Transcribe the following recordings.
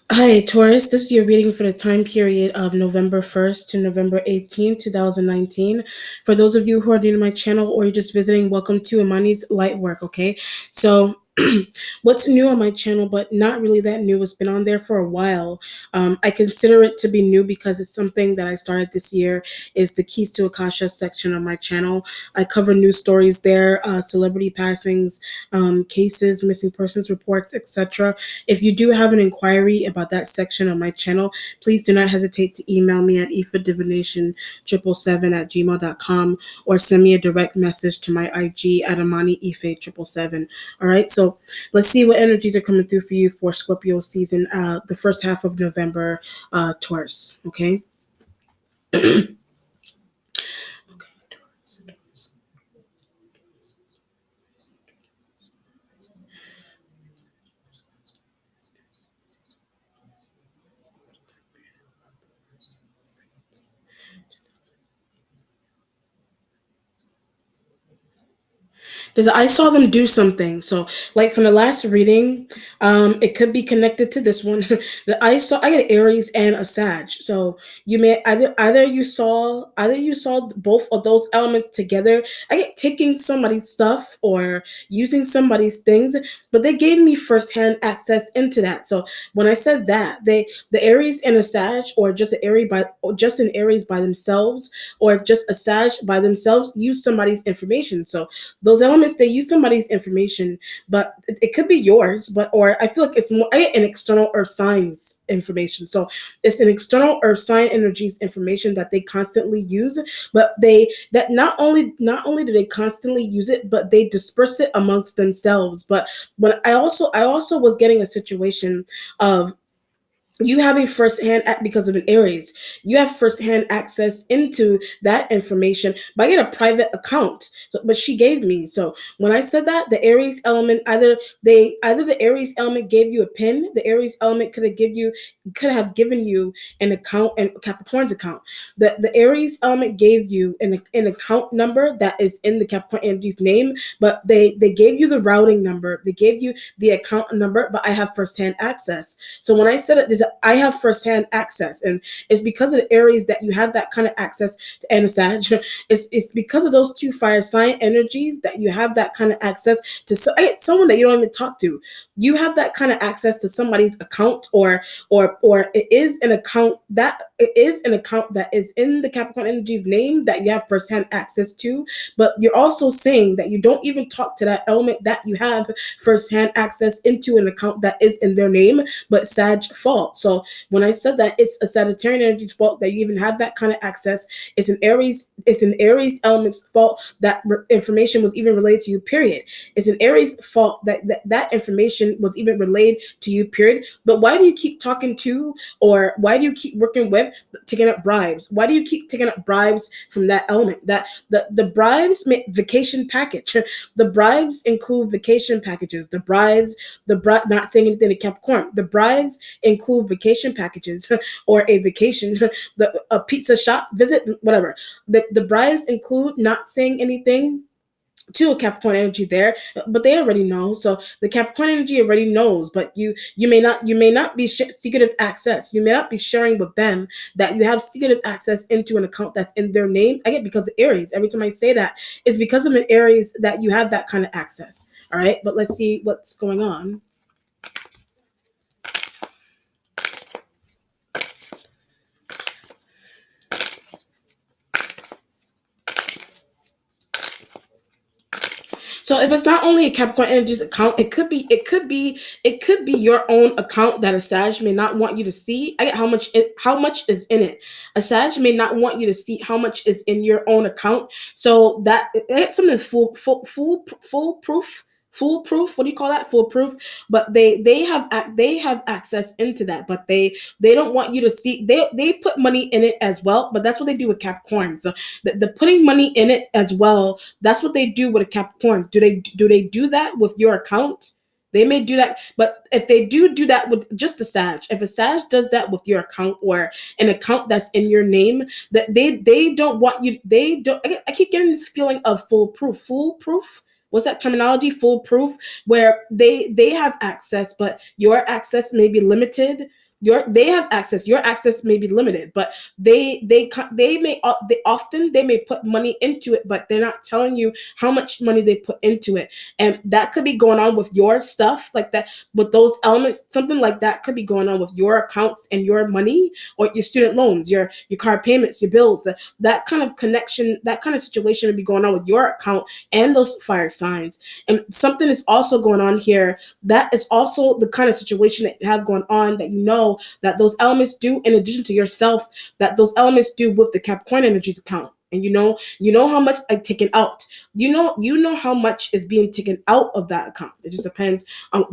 Hi, Taurus. This is your reading for the time period of November 1st to November 18th, 2019. For those of you who are new to my channel or you're just visiting, welcome to Imani's Light Work, okay? So, what's new on my channel, but not really that new, it's been on there for a while. I consider it to be new because it's something that I started this year, is the Keys to Akasha section of my channel. I cover news stories there, celebrity passings, cases, missing persons reports, etc. If you do have an inquiry about that section of my channel, please do not hesitate to email me at ifadivination777@gmail.com or send me a direct message to my IG at AmaniIfe777. All right, so let's see what energies are coming through for you for Scorpio season, the first half of November, Taurus. Okay. Because I saw them do something. So, like from the last reading, it could be connected to this one. I get Aries and a Sag. So you may either you saw both of those elements together. I get taking somebody's stuff or using somebody's things, but they gave me firsthand access into that. So when I said that, the Aries and a Sag, or just an Aries by themselves, or just a Sag by themselves, use somebody's information. So those elements, they use somebody's information, but it could be yours, but or I feel like it's more an external earth signs information. So it's an external earth sign energies information that they constantly use, but they that not only do they constantly use it, but they disperse it amongst themselves. But when I also was getting a situation of you having firsthand because of an Aries, you have firsthand access into that information by a private account. So, but she gave me. So when I said that, the Aries element, either the Aries element gave you a pin, the Aries element could have given you an account, and Capricorn's account. The Aries element gave you an account number that is in the Capricorn energy's name, but they gave you the routing number, they gave you the account number, but I have firsthand access. So when I said it, I have firsthand access, and it's because of the Aries that you have that kind of access to, and Sag. It's because of those two fire sign energies that you have that kind of access to someone that you don't even talk to. You have that kind of access to somebody's account, or it is an account that is in the Capricorn energy's name that you have firsthand access to. But you're also saying that you don't even talk to that element that you have firsthand access into an account that is in their name, but Sag fault. So when I said that it's a Sagittarian energy's fault that you even have that kind of access, it's an Aries element's fault that information was even relayed to you, period. It's an Aries fault that information was even relayed to you, period. But why do you keep talking to, or why do you keep working with, taking up bribes? Why do you keep taking up bribes from that element? That the bribes make vacation package. The bribes include vacation packages. Not saying anything to Capricorn. The bribes include vacation packages or a vacation, a pizza shop visit, whatever. The bribes include not saying anything to a Capricorn energy there, but they already know. So the Capricorn energy already knows, but you may not be secretive access. You may not be sharing with them that you have secretive access into an account that's in their name. I get because of Aries. Every time I say that, it's because of an Aries that you have that kind of access. All right, but let's see what's going on. So if it's not only a Capricorn Energy's account, it could be your own account that a Sag may not want you to see. I get how much is in it. A Sag may not want you to see how much is in your own account. So that it's something that's foolproof. Foolproof. What do you call that? Foolproof. But they have access into that, but they don't want you to see. They put money in it as well, but that's what they do with Capricorn. So the putting money in it as well, that's what they do with the Capricorns. Do they do that with your account? They may do that, but if they do that with just a Sag, if a Sag does that with your account or an account that's in your name, that they don't want you. They don't. I keep getting this feeling of foolproof. Foolproof. What's that terminology? Foolproof, where they have access, but your access may be limited. they have access. Your access may be limited, but they often they may put money into it, but they're not telling you how much money they put into it. And that could be going on with your stuff like that, with those elements. Something like that could be going on with your accounts and your money, or your student loans, your car payments, your bills. That kind of connection, that kind of situation would be going on with your account and those fire signs. And something is also going on here that is also the kind of situation that you have going on, that you know that those elements do, in addition to yourself, that those elements do with the Capricorn energies account. And you know how much taken out. You know how much is being taken out of that account. It just depends on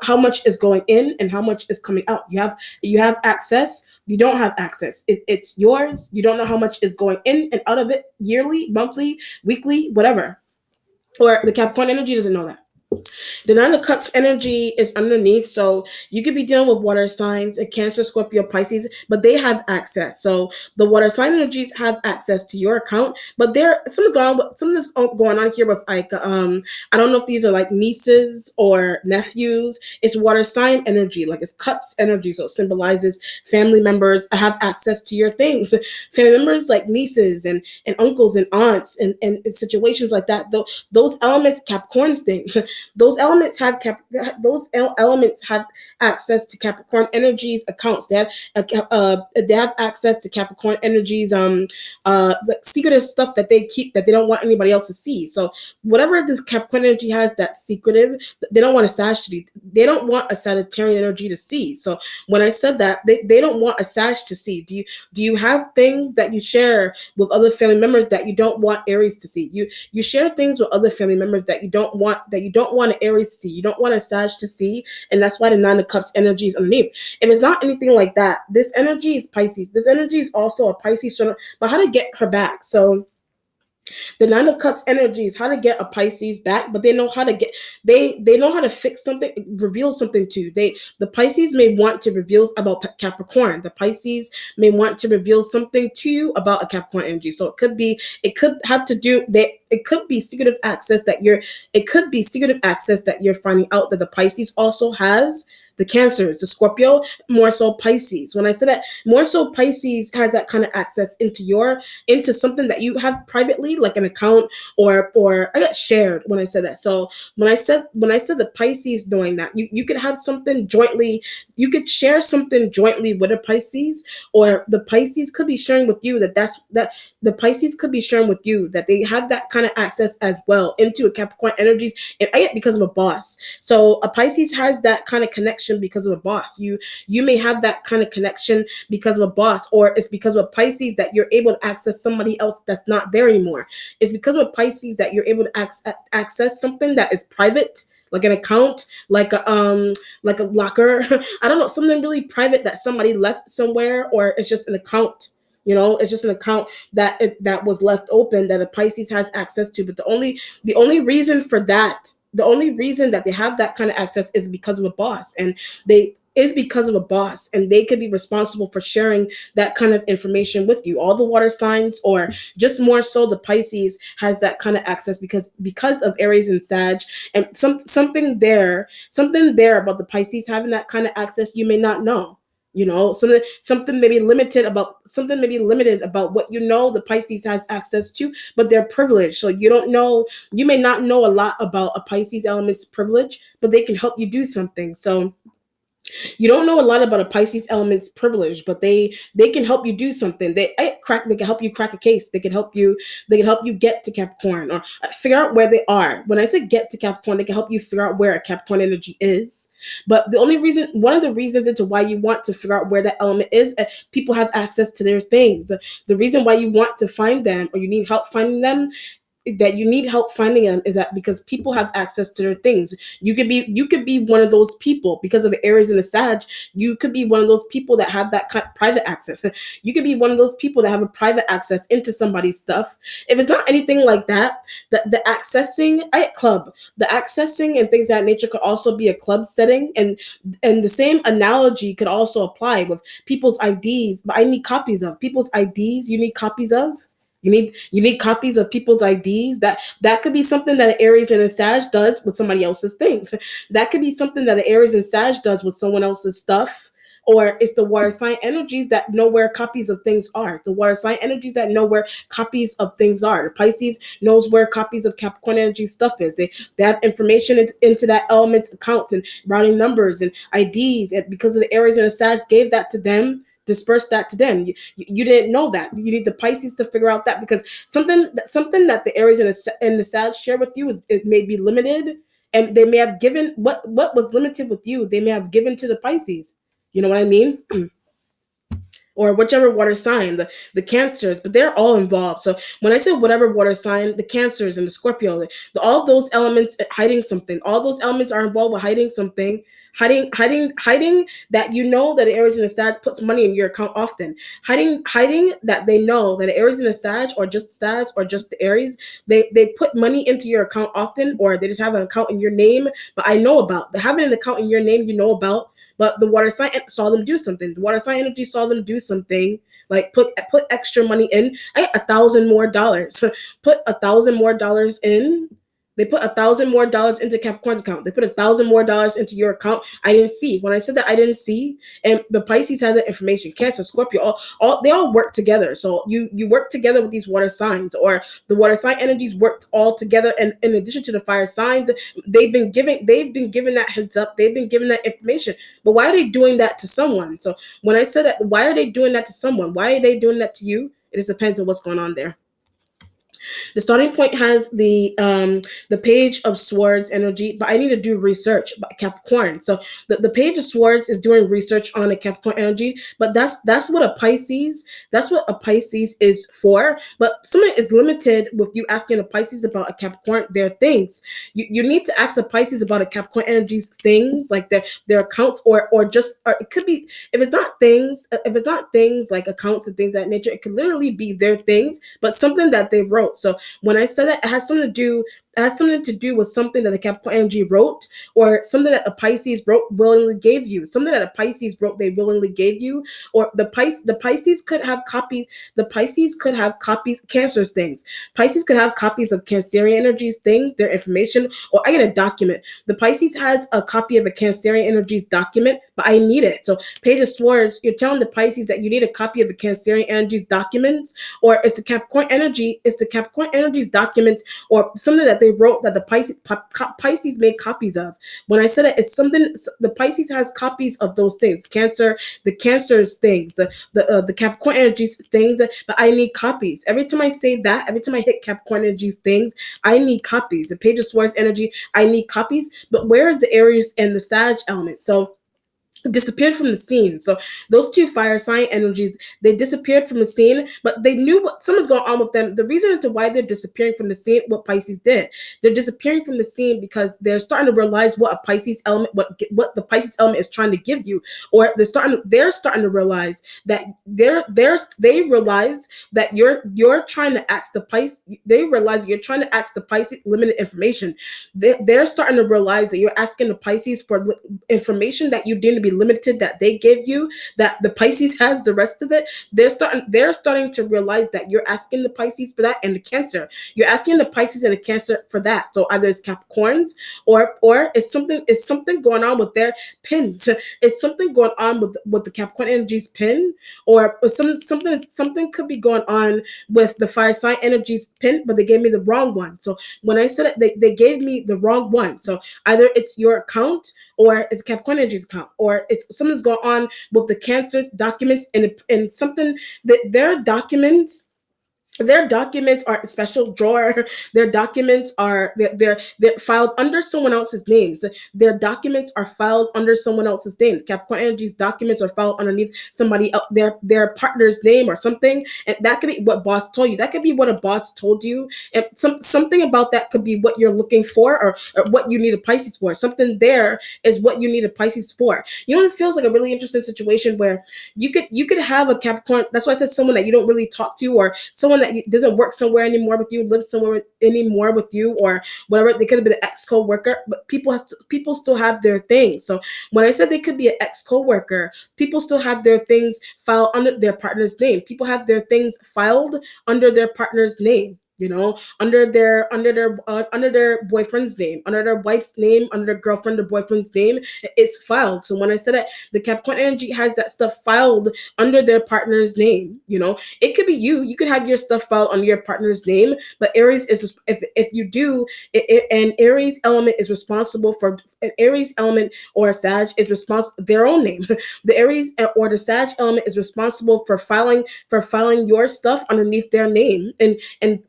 how much is going in and how much is coming out. You have access. You don't have access. It's yours. You don't know how much is going in and out of it yearly, monthly, weekly, whatever. Or the Capricorn energy doesn't know that. The Nine of Cups energy is underneath, so you could be dealing with water signs, a Cancer, Scorpio, Pisces, but they have access. So the water sign energies have access to your account, but something's going on here with like I don't know if these are like nieces or nephews. It's water sign energy, like it's cups energy, so it symbolizes family members have access to your things. Family members like nieces and uncles and aunts and situations like that. Those elements, Capricorn's things. Those elements have access to Capricorn energies accounts. They have access to Capricorn energies the secretive stuff that they keep, that they don't want anybody else to see. So whatever this Capricorn energy has that's secretive, they don't want they don't want a Sagittarian energy to see. So when I said that, they don't want a Sag to see. Do you have things that you share with other family members that you don't want Aries to see? You share things with other family members that you don't want an Aries to see. You don't want a Sag to see, and that's why the Nine of Cups energy is underneath. If it's not anything like that, this energy is Pisces. This energy is also a Pisces, but how to get her back? So the Nine of Cups energy is how to get a Pisces back, but they know how to they know how to fix something, reveal something to you. The Pisces may want to reveal about Capricorn. The Pisces may want to reveal something to you about a Capricorn energy. So it could have to do that. It could be secretive access that you're finding out that the Pisces also has. The Cancers, the Scorpio, more so Pisces. When I said that, more so Pisces has that kind of access into something that you have privately, like an account or I got shared when I said that. So when I said the Pisces doing that, you could have something jointly, you could share something jointly with a Pisces, or the Pisces could be sharing with you that the Pisces could be sharing with you that they have that kind of access as well into a Capricorn energies, and because of a boss. So a Pisces has that kind of connection because of a boss. You may have that kind of connection because of a boss, or it's because of a Pisces that you're able to access somebody else that's not there anymore. It's because of a Pisces that you're able to access something that is private, like an account, like a locker. I don't know, something really private that somebody left somewhere, or it's just an account. It's just an account that was left open that a Pisces has access to. But the only reason for that, the only reason that they have that kind of access is because of a boss, and they could be responsible for sharing that kind of information with you. All the water signs, or just more so the Pisces, has that kind of access because of Aries and Sag, and something there about the Pisces having that kind of access you may not know. Something may be limited about what the Pisces has access to, but they're privileged. So you may not know a lot about a Pisces element's privilege, but they can help you do something. So you don't know a lot about a Pisces element's privilege, but they can help you do something. They can help you crack a case. They can help you get to Capricorn, or figure out where they are. When I say get to Capricorn, they can help you figure out where a Capricorn energy is. But one of the reasons into why you want to figure out where that element is, people have access to their things. The reason why you want to find them, or you need help finding them, is that because people have access to their things. You could be one of those people because of the Aries and the Sag. You could be one of those people that have that kind of private access. You could be one of those people that have a private access into somebody's stuff. If it's not anything like that, the accessing and things of that nature could also be a club setting, and the same analogy could also apply with people's IDs. But I need copies of people's IDs. You need copies of. You need copies of people's IDs. That could be something that an Aries and a Sag does with somebody else's things. That could be something that an Aries and Sag does with someone else's stuff. or it's the water sign energies that know where copies of things are. The water sign energies that know where copies of things are. The Pisces knows where copies of Capricorn energy stuff is. They have information into that element's accounts and routing numbers and IDs, and because of the Aries and the Sag gave that to them, disperse that to them. You didn't know that. You need the Pisces to figure out that, because something that the Aries and the Sag share with you is, it may be limited, and they may have given what was limited with you, they may have given to the Pisces. You know what I mean? Or whichever water sign, the cancers, but they're all involved. So when I say whatever water sign, the cancers and the Scorpio, all those elements hiding something, all those elements are involved with hiding something, hiding that you know that the Aries and the Sag puts money in your account often, hiding that they know that the Aries and the Sag, or just Sag, or just the Aries, they put money into your account often, or they just have an account in your name. But I know about having an account in your name, you know about. But the water sign saw them do something. The water sign energy saw them do something, like put extra money in. I get $1,000 more. Put $1,000 more in. They put $1,000 more into Capricorn's account. They put $1,000 more into your account. I didn't see. When I said that, I didn't see. And the Pisces has that information. Cancer, Scorpio, all they all work together. So you work together with these water signs, or the water sign energies worked all together. And in addition to the fire signs, they've been given that heads up. They've been given that information. But why are they doing that to someone? So when I said that, why are they doing that to someone? Why are they doing that to you? It just depends on what's going on there. The starting point has the Page of Swords energy, but I need to do research about Capricorn. So the Page of Swords is doing research on the Capricorn energy, but that's what a Pisces is for. But someone is limited with you asking a Pisces about a Capricorn their things. You need to ask a Pisces about a Capricorn energy's things, like their accounts, or it could be, if it's not things like accounts and things of that nature, it could literally be their things, but something that they wrote. So when I said that, it has something to do with something that the Capricorn energy wrote, or something that a Pisces wrote willingly gave you. Something that a Pisces wrote they willingly gave you, or the Pisces could have copies. The Pisces could have copies of Cancer's things. Pisces could have copies of Cancerian energies things, their information, or I get a document. The Pisces has a copy of a Cancerian energies document, but I need it. So Page of Swords, you're telling the Pisces that you need a copy of the Cancerian energies documents, or it's the Capricorn energies documents, or something that they wrote that the Pisces made copies of. When I said it, it's something the Pisces has copies of those things. The Cancer's things, the Capricorn energies things, but I need copies. Every time I say that, every time I hit Capricorn energies things, I need copies. The Page of Swords energy, I need copies. But where is the Aries and the Sag element? So disappeared from the scene. So those two fire sign energies, they disappeared from the scene, but they knew what something's going on with them. The reason into why they're disappearing from the scene, what Pisces did, they're disappearing from the scene because they're starting to realize what a Pisces element, what the Pisces element is trying to give you, or they're starting to realize that they realize that you're trying to ask the Pisces. They realize you're trying to ask the Pisces limited information. They're starting to realize that you're asking the Pisces for information that you didn't be limited, that they gave you, that the Pisces has the rest of it. They're starting to realize that you're asking the Pisces for that, and the Cancer, you're asking the Pisces and the Cancer for that. So either it's Capricorns, or it's something going on with their pins. It's something going on with the Capricorn energy's pin, or something could be going on with the fire sign energy's pin, but they gave me the wrong one. So when I said it, they gave me the wrong one. So either it's your account, or it's Capricorn energy's account, or it's something's going on with the Cancer's documents, and something that their documents are a special drawer. Their documents are they're filed under someone else's names. Their documents are filed under someone else's name. Capricorn Energy's documents are filed underneath somebody else, their partner's name or something. And that could be what boss told you. That could be what a boss told you. And something about that could be what you're looking for, or what you need a Pisces for. Something there is what you need a Pisces for. You know, this feels like a really interesting situation where you could have a Capricorn. That's why I said someone that you don't really talk to, or someone that doesn't work somewhere anymore with you, lives somewhere anymore with you, or whatever. They could have been an ex co-worker, but people still have their things. So when I said they could be an ex co-worker, people still have their things filed under their partner's name. People have their things filed under their partner's name. under their boyfriend's name, under their wife's name, under their girlfriend or boyfriend's name. It's filed. So when I said that the Capricorn energy has that stuff filed under their partner's name, it could be you could have your stuff filed under your partner's name, but Aries is, if you do and Aries element is responsible for, an Aries element or a Sag is responsible their own name. The Aries or the Sag element is responsible for filing your stuff underneath their name, and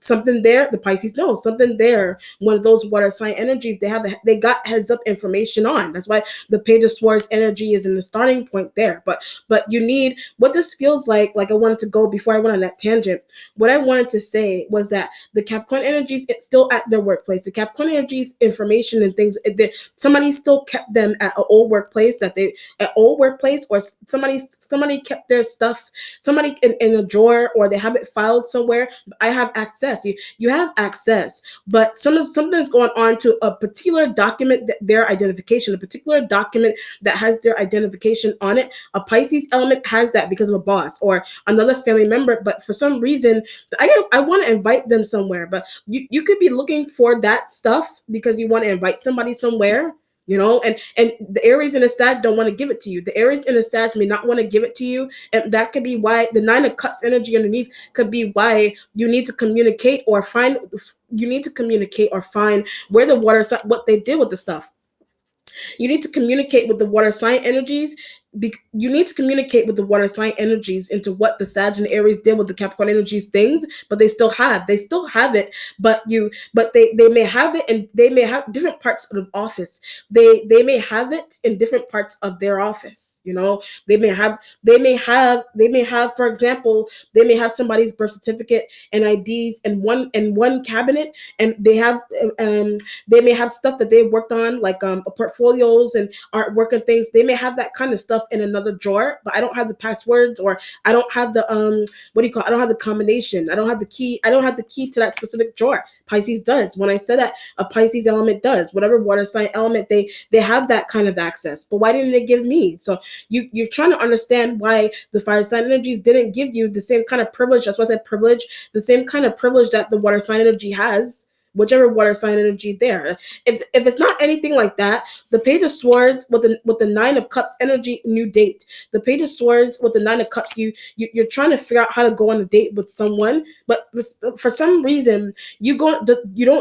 something there, the Pisces knows something there. One of those water sign energies, they got heads up information on. That's why the Page of Swords energy is in the starting point there. But you need, what this feels like I wanted to go before I went on that tangent. What I wanted to say was that the Capricorn energies, it's still at their workplace. The Capricorn energies information and things, somebody still kept them at an old workplace, or somebody kept their stuff, somebody in a drawer, or they have it filed somewhere. I have access. You have access, but something's going on to a particular document, that their identification, a particular document that has their identification on it. A Pisces element has that because of a boss or another family member, but for some reason, I want to invite them somewhere. But you could be looking for that stuff because you want to invite somebody somewhere. And the Aries and the Sag don't want to give it to you. The Aries and the Sag may not want to give it to you, and that could be why the Nine of Cups energy underneath could be why you need to communicate or find. You need to communicate or find where the water, what they did with the stuff. You need to communicate with the water sign energies. You need to communicate with the water sign energies into what the Sag and the Aries did with the Capricorn energies things, but they still have it, but they may have it, and they may have different parts of the office. They may have it in different parts of their office. They may have, for example, they may have somebody's birth certificate and IDs in one cabinet, and they may have stuff that they worked on, like portfolios and artwork and things. They may have that kind of stuff in another drawer, but I don't have the passwords, or I don't have the I don't have the combination. I don't have the key. I don't have the key to that specific drawer. Pisces does. When I said that, a Pisces element does. Whatever water sign element, they have that kind of access. But why didn't they give me? So you're trying to understand why the fire sign energies didn't give you the same kind of privilege. That's why I said privilege, the same kind of privilege that the water sign energy has. Whichever water sign energy there. If it's not anything like that, the Page of Swords with the Nine of Cups energy, new date. The Page of Swords with the Nine of Cups, you're trying to figure out how to go on a date with someone, but for some reason you don't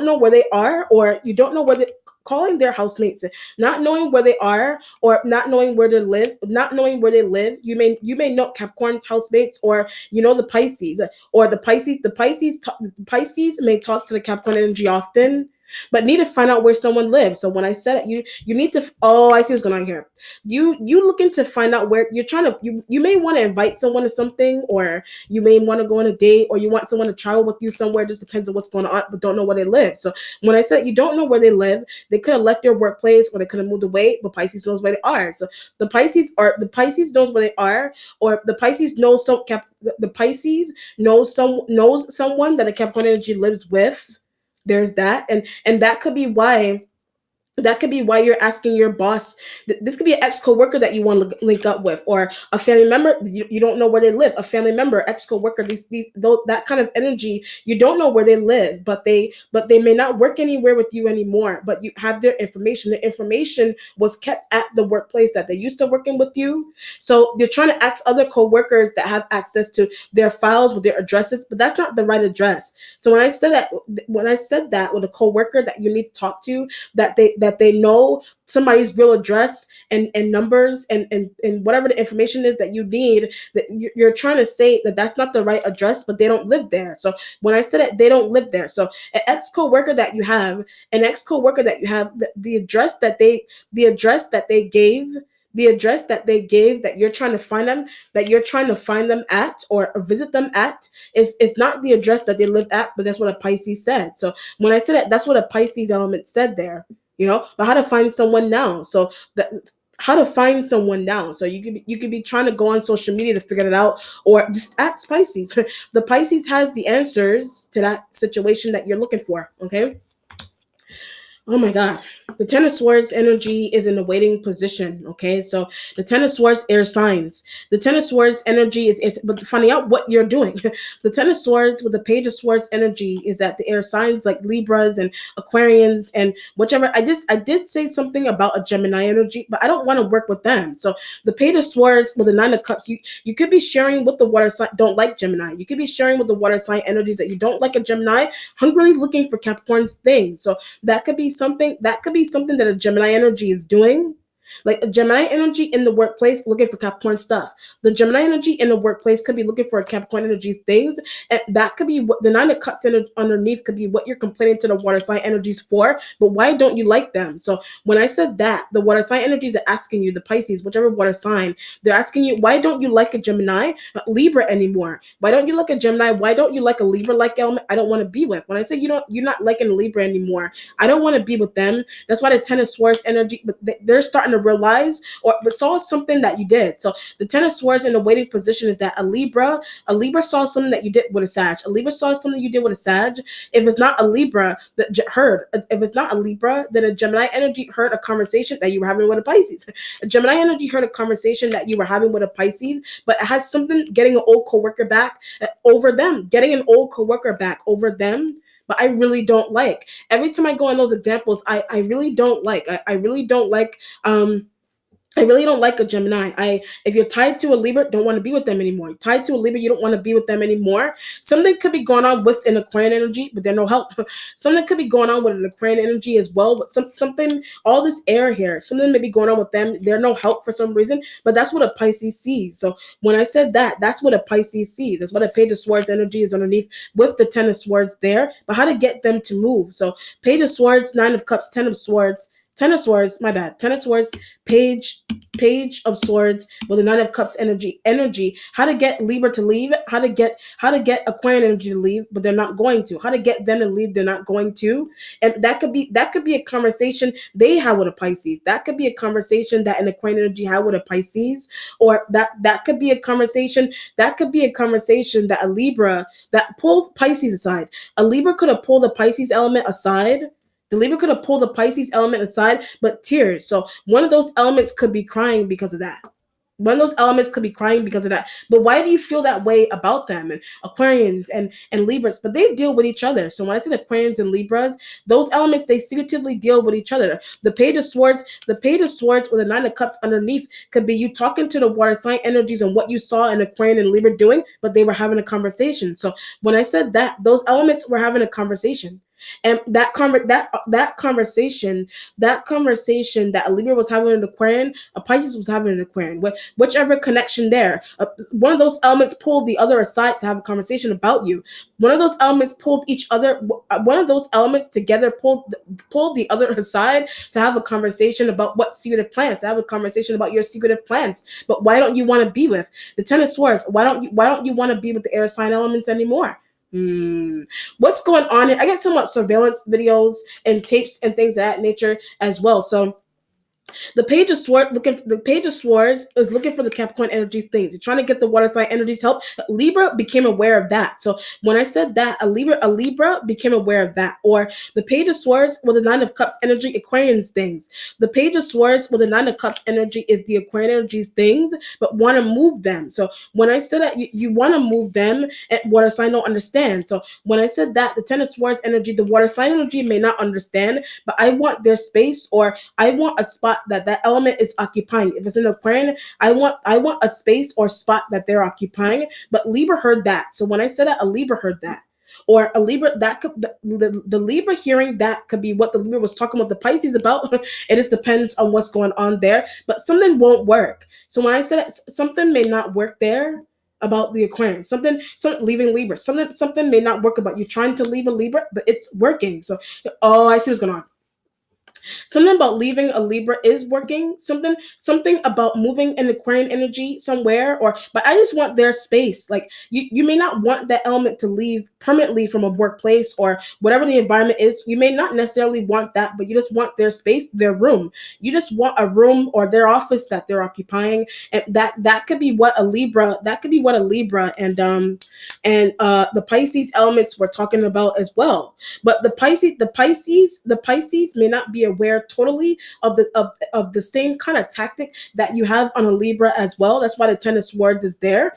know where they are, or you don't know where they calling their housemates, not knowing where they are, or not knowing where they live. You may know Capricorn's housemates, or the Pisces, or the Pisces may talk to the Capricorn energy often, but need to find out where someone lives. So when I said it, you need to. Oh, I see what's going on here. You looking to find out where you're trying to. You may want to invite someone to something, or you may want to go on a date, or you want someone to travel with you somewhere. It just depends on what's going on, but don't know where they live. So when I said you don't know where they live, they could have left their workplace, or they could have moved away. But Pisces knows where they are. So the Pisces knows where they are, or the Pisces knows the Pisces knows someone that a Capricorn energy lives with. There's that, and that could be why you're asking your boss. This could be an ex-co-worker that you want to link up with, or a family member. You don't know where they live. A family member, ex-co-worker. That kind of energy. You don't know where they live, but they may not work anywhere with you anymore. But you have their information. The information was kept at the workplace that they used to working with you. So you're trying to ask other co-workers that have access to their files with their addresses, but that's not the right address. So when I said that with a co-worker that you need to talk to, that they know somebody's real address and numbers and whatever the information is that you need, that you're trying to say that that's not the right address, but they don't live there. So when I said it, they don't live there. So an ex-co-worker that you have, the address that they gave, that you're trying to find them, at, or visit them at, is not the address that they live at, but that's what a Pisces said. So when I said it, that's what a Pisces element said there. But how to find someone now? So you could be trying to go on social media to figure it out, or just ask Pisces. The Pisces has the answers to that situation that you're looking for. Okay. Oh my God. The Ten of Swords energy is in a waiting position. Okay. So the Ten of Swords air signs. The Ten of Swords energy is but finding out what you're doing. The Ten of Swords with the Page of Swords energy is that the air signs like Libras and Aquarians and whichever. I did say something about a Gemini energy, but I don't want to work with them. So the Page of Swords with the Nine of Cups, you could be sharing with the water sign, don't like Gemini. You could be sharing with the water sign energies that you don't like a Gemini, hungrily looking for Capricorn's thing. So that could be something that a Gemini energy is doing. Like a Gemini energy in the workplace looking for Capricorn stuff. The Gemini energy in the workplace could be looking for Capricorn energies things. And that could be what the Nine of Cups underneath could be what you're complaining to the water sign energies for. But why don't you like them? So when I said that, the water sign energies are asking you, the Pisces, whichever water sign, they're asking you, why don't you like a Gemini, Libra anymore? Why don't you like a Gemini? Why don't you like a Libra like element? I don't want to be with. When I say you're not liking a Libra anymore, I don't want to be with them. That's why the Ten of Swords energy, but they're starting to realize or saw something that you did. So the Ten of Swords in the waiting position is that a Libra saw something that you did with a Sag. A Libra saw something you did with a Sag. If it's not a Libra that heard, if it's not a Libra, then a Gemini energy heard a conversation that you were having with a Pisces. A Gemini energy heard a conversation that you were having with a Pisces, but it has something getting an old coworker back over them, getting an old coworker back over them. But I really don't like. Every time I go on those examples, I really don't like. I really don't like. I really don't like a Gemini. If you're tied to a Libra, don't want to be with them anymore. You're tied to a Libra, you don't want to be with them anymore. Something could be going on with an Aquarian energy, but they're no help. Something could be going on with an Aquarian energy as well, but something, all this air here, something may be going on with them. They're no help for some reason, but that's what a Pisces sees. So when I said that, that's what a Pisces sees. That's what a Page of Swords energy is underneath with the Ten of Swords there. But how to get them to move? So Page of Swords, Nine of Cups, Ten of Swords. Ten of Swords, my bad. Ten of Swords, Page of Swords with the Nine of Cups energy. How to get Libra to leave? How to get Aquarian energy to leave, but they're not going to. How to get them to leave? They're not going to. And that could be a conversation they have with a Pisces. That could be a conversation that an Aquarian energy had with a Pisces, or that could be a conversation. That could be a conversation that a Libra that pulled Pisces aside. A Libra could have pulled the Pisces element aside. The Libra could have pulled the Pisces element aside, but tears. So one of those elements could be crying because of that. One of those elements could be crying because of that. But why do you feel that way about them? And Aquarians and Libras, but they deal with each other. So when I say Aquarians and Libras, those elements they secretively deal with each other. The Page of Swords with the Nine of Cups underneath could be you talking to the water sign energies and what you saw in Aquarian and Libra doing, but they were having a conversation. So when I said that, those elements were having a conversation. And that conversation that a Libra was having an Aquarian, a Pisces was having an Aquarian, whichever connection there, one of those elements pulled the other aside to have a conversation about you. One of those elements pulled each other. One of those elements together pulled the other aside to have a conversation about what secretive plans, to have a conversation about your secretive plans. But why don't you want to be with the Ten of Swords? Why don't you want to be with the air sign elements anymore? What's going on here? I get some surveillance videos and tapes and things of that nature as well. So the Page of Swords is looking for the Capricorn energies things. They're trying to get the water sign energies help. Libra became aware of that. So when I said that, a Libra became aware of that. Or the Page of Swords with the Nine of Cups energy, Aquarians things. The Page of Swords with the Nine of Cups energy is the Aquarian energies things, but want to move them. So when I said that you want to move them, and water sign don't understand. So when I said that, the Ten of Swords energy, the water sign energy may not understand, but I want their space, or I want a spot that element is occupying. If it's an Aquarian, I want a space or spot that they're occupying. But Libra heard that. So when I said that, a Libra heard that. Or a Libra, that could the Libra hearing that could be what the Libra was talking with the Pisces about. It just depends on what's going on there. But something won't work. So when I said that, something may not work there about the Aquarian. Something leaving Libra. Something may not work about you trying to leave a Libra, but it's working. So I see what's going on. Something about leaving a Libra is working. Something about moving an Aquarian energy somewhere, or but I just want their space. Like you may not want that element to leave permanently from a workplace or whatever the environment is. You may not necessarily want that, but you just want their space, their room. You just want a room or their office that they're occupying, and that could be what a Libra. That could be what a Libra and the Pisces elements we're talking about as well. But the Pisces may not be aware totally of the same kind of tactic that you have on a Libra as well. That's why the Ten of Swords is there.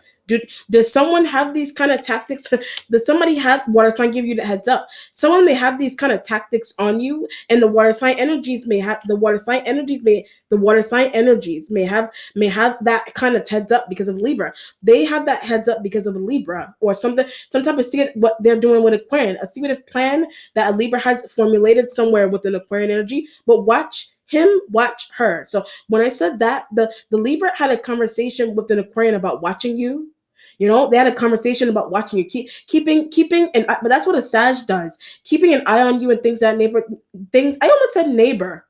Does someone have these kind of tactics? Does somebody have water sign give you the heads up? Someone may have these kind of tactics on you, and the water sign energies may have that kind of heads up because of Libra. They have that heads up because of a Libra or something, some type of secret what they're doing with Aquarian, a secretive plan that a Libra has formulated somewhere within Aquarian energy. But watch him, watch her. So when I said that, the Libra had a conversation with an Aquarian about watching you. They had a conversation about watching you, keeping, and but that's what a Sag does, keeping an eye on you and things. I almost said neighbor.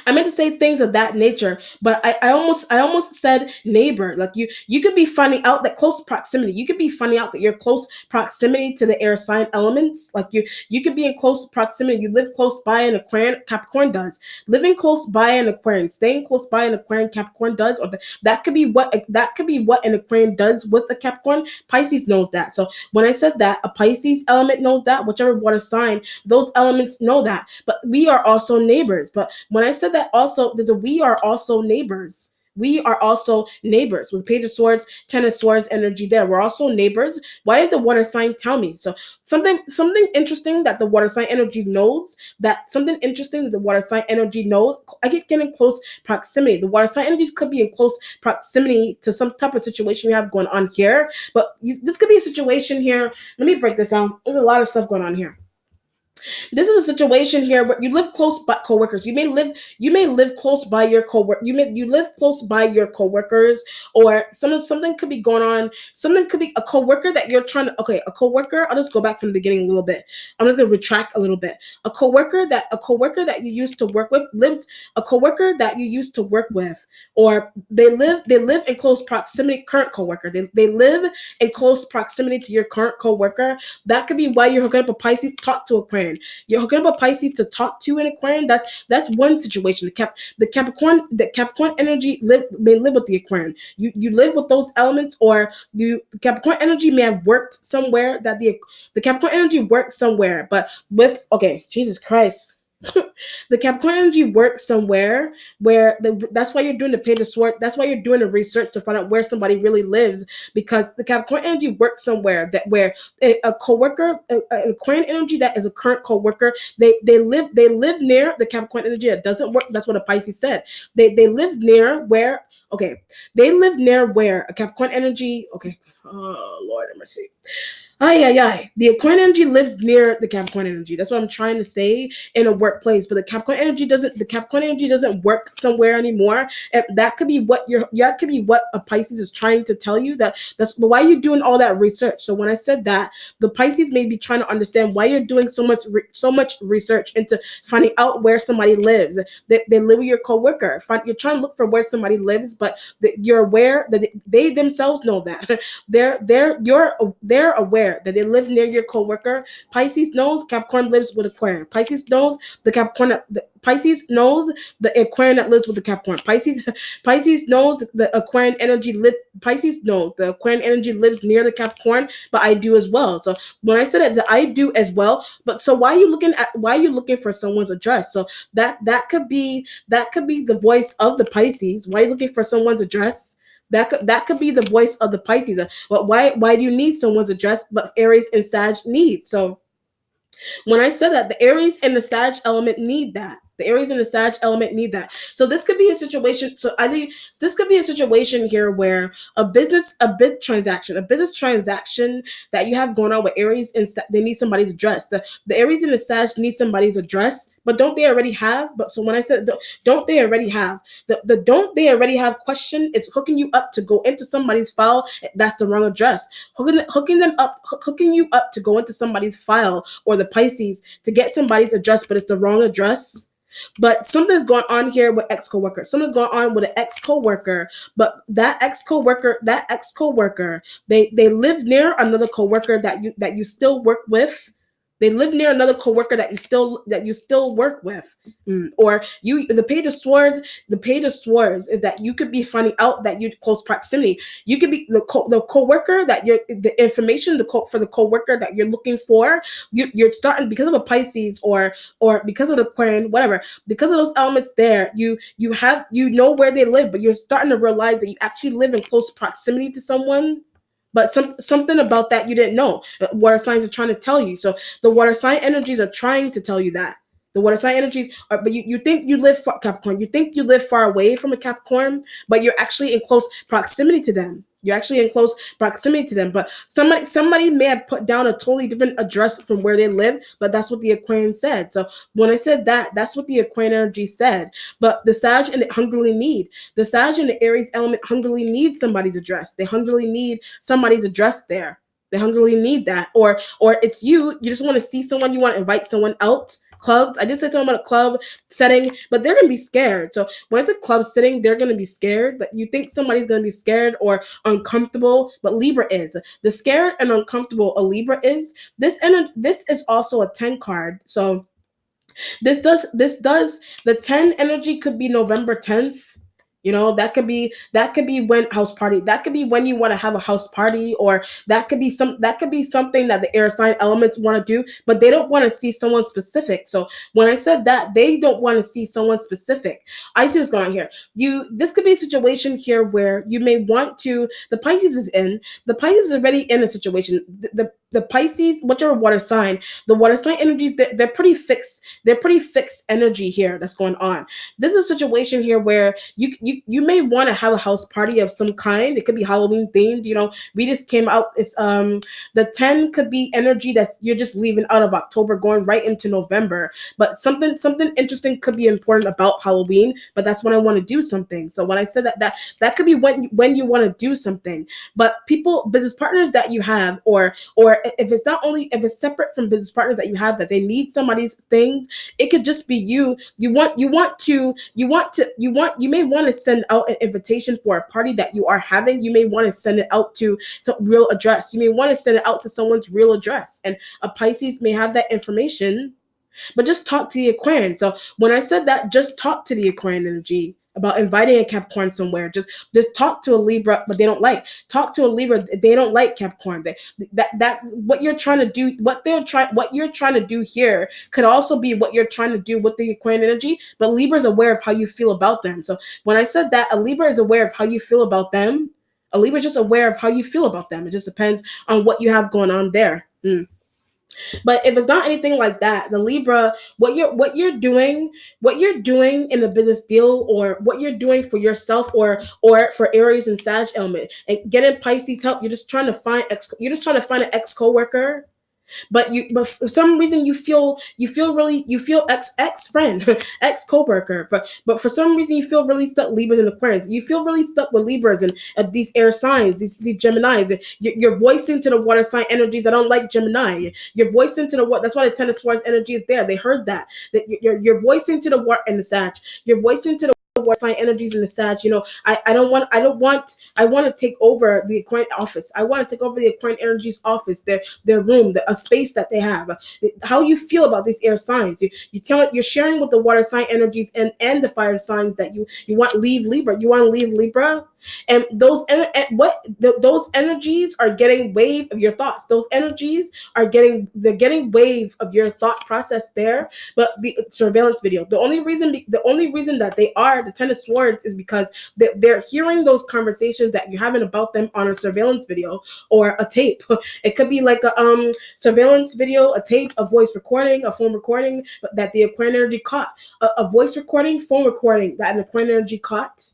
I meant to say things of that nature, but I almost said neighbor. Like you could be finding out that close proximity. You could be finding out that you're close proximity to the air sign elements. Like you could be in close proximity. You live close by an Aquarian. Capricorn does. Living close by an Aquarian, staying close by an Aquarian, Capricorn does, or that could be what an Aquarian does with a Capricorn. Pisces knows that. So when I said that, a Pisces element knows that. Whichever water sign, those elements know that. But we are also neighbors. But when I said that, also we are also neighbors. We are also neighbors with Page of Swords, Ten of Swords energy there. We're also neighbors. Why did the water sign tell me? So something interesting that the water sign energy knows, I keep getting close proximity. The water sign energies could be in close proximity to some type of situation you have going on here. But this could be a situation here. Let me break this down. There's a lot of stuff going on here. This is a situation here where you live close by coworkers. You may live close by your coworker. You live close by your coworkers, or something could be going on. Something could be a coworker that you're trying to. Okay, a coworker. I'll just go back from the beginning a little bit. I'm just gonna retract a little bit. A coworker that you used to work with lives. A coworker that you used to work with, or they live in close proximity. Current coworker. They live in close proximity to your current coworker. That could be why you're hooking up a Pisces. Talk to Aquarian. You're hooking up a Pisces to talk to an Aquarian. That's one situation. The Capricorn energy may live with the Aquarian. You live with those elements, or the Capricorn energy may have worked somewhere that the Capricorn energy worked somewhere, but with okay, Jesus Christ. The Capricorn energy works somewhere where that's why you're doing the Page of Swords. That's why you're doing the research to find out where somebody really lives, because the Capricorn energy works somewhere that where a coworker, an Aquarian energy that is a current coworker, they live near the Capricorn energy that doesn't work. That's what a Pisces said. They live near where they live near where a Capricorn energy. Okay, oh Lord have mercy. Ay, ay, ay. The Aquarian energy lives near the Capricorn energy. That's what I'm trying to say in a workplace. But the Capricorn energy doesn't work somewhere anymore. And that could be that could be what a Pisces is trying to tell you. That's why you're doing all that research. So when I said that, the Pisces may be trying to understand why you're doing so much research into finding out where somebody lives. They live with your coworker. You're trying to look for where somebody lives, but you're aware that they themselves know that. They're aware that they live near your coworker. Pisces knows Capricorn lives with Aquarian. Pisces knows the Aquarian that lives with the Capricorn. Pisces knows the Aquarian energy Pisces knows the Aquarian energy lives near the Capricorn, but I do as well. So when I said it, I do as well. But so why are you looking for someone's address? So that could be the voice of the Pisces. Why are you looking for someone's address? That could be the voice of the Pisces. But why do you need someone's address? But Aries and Sag need. So when I said that, the Aries and the Sag element need that. The Aries and the Sag element need that. So this could be a situation. So I think this could be a situation here where a business transaction that you have going on with Aries and they need somebody's address. The Aries and the Sag need somebody's address, but don't they already have? But so when I said don't they already have, the don't they already have question is hooking you up to go into somebody's file. That's the wrong address. Hooking you up to go into somebody's file or the Pisces to get somebody's address, but it's the wrong address. But something's going on here with ex coworker. Something's going on with an ex coworker. But that ex coworker, they live near another coworker that you still work with. They live near another coworker that you still work with. Or you the page of swords is that you could be finding out that you're close proximity. You could be the coworker that you're the information for the coworker that you're looking for. You're starting because of a Pisces or because of the Aquarian, whatever, because of those elements there, you know where they live, but you're starting to realize that you actually live in close proximity to someone. But something about that you didn't know. Water signs are trying to tell you. So the water sign energies are trying to tell you that. The water sign energies are, but you think you live far, Capricorn. You think you live far away from a Capricorn, but you're actually in close proximity to them. You're actually in close proximity to them. But somebody may have put down a totally different address from where they live, but that's what the Aquarian said. So when I said that, that's what the Aquarian energy said. But the Sag and the Sag and the Aries element hungrily need somebody's address. They hungrily need somebody's address there. They hungrily need that. Or it's you just want to see someone, you want to invite someone out. Clubs. I did say something about a club setting, but they're gonna be scared. So when it's a club setting, they're gonna be scared. That you think somebody's gonna be scared or uncomfortable, but Libra is the scared and uncomfortable. A Libra is this is also a 10 card. So this does the 10 energy could be November 10th. That could be when house party. That could be when you want to have a house party, or that could be something that the air sign elements want to do, but they don't want to see someone specific. So when I said that, they don't want to see someone specific. I see what's going on here. This could be a situation here where you may want to. The Pisces is already in a situation. The Pisces, whichever water sign, the water sign energies, they're pretty fixed. They're pretty fixed energy here that's going on. This is a situation here where you may want to have a house party of some kind. It could be Halloween themed. We just came out. It's the 10 could be energy that you're just leaving out of October, going right into November. But something interesting could be important about Halloween. But that's when I want to do something. So when I said that could be when you want to do something. But business partners that you have, or if it's separate from business partners that you have, that they need somebody's things, it could just be you. You may want to send out an invitation for a party that you are having. You may want to send it out to some real address. You may want to send it out to someone's real address, and a Pisces may have that information. But just talk to the Aquarian. So when I said that, just talk to the Aquarian energy about inviting a Capricorn somewhere. Just talk to a Libra, but they don't like. Talk to a Libra, they don't like Capricorn. That what you're trying to do, what you're trying to do here could also be what you're trying to do with the Aquarian energy. But Libra is aware of how you feel about them. So when I said that, a Libra is aware of how you feel about them. A Libra is just aware of how you feel about them. It just depends on what you have going on there. But if it's not anything like that, the Libra, what you're doing in the business deal, or what you're doing for yourself, or for Aries and Sag element, and getting Pisces help, you're just trying to find an ex coworker. But for some reason you feel ex friend, ex coworker, but for some reason you feel really stuck. Libras and Aquarians, you feel really stuck with Libras and these air signs, these Geminis. You're voicing to the water sign energies. I don't like Gemini. You're voicing to the what? That's why the Ten of Swords energy is there. They heard that you're voicing to the water and the Sag. You're voicing to the water sign energies in the Sag. I want to take over the Aquarian office. I want to take over the Aquarian energies office, their room, a space that they have. How you feel about these air signs? You're sharing with the water sign energies and the fire signs that you want to leave Libra. You want to leave Libra. And those energies are getting wave of your thoughts. Those energies they're getting wave of your thought process there. But the surveillance video, the only reason that they are the Ten of Swords is because they're hearing those conversations that you're having about them on a surveillance video or a tape. It could be like a surveillance video, a tape, a voice recording, a phone recording that the Aquarian energy caught, a voice recording, phone recording that an Aquarian energy caught.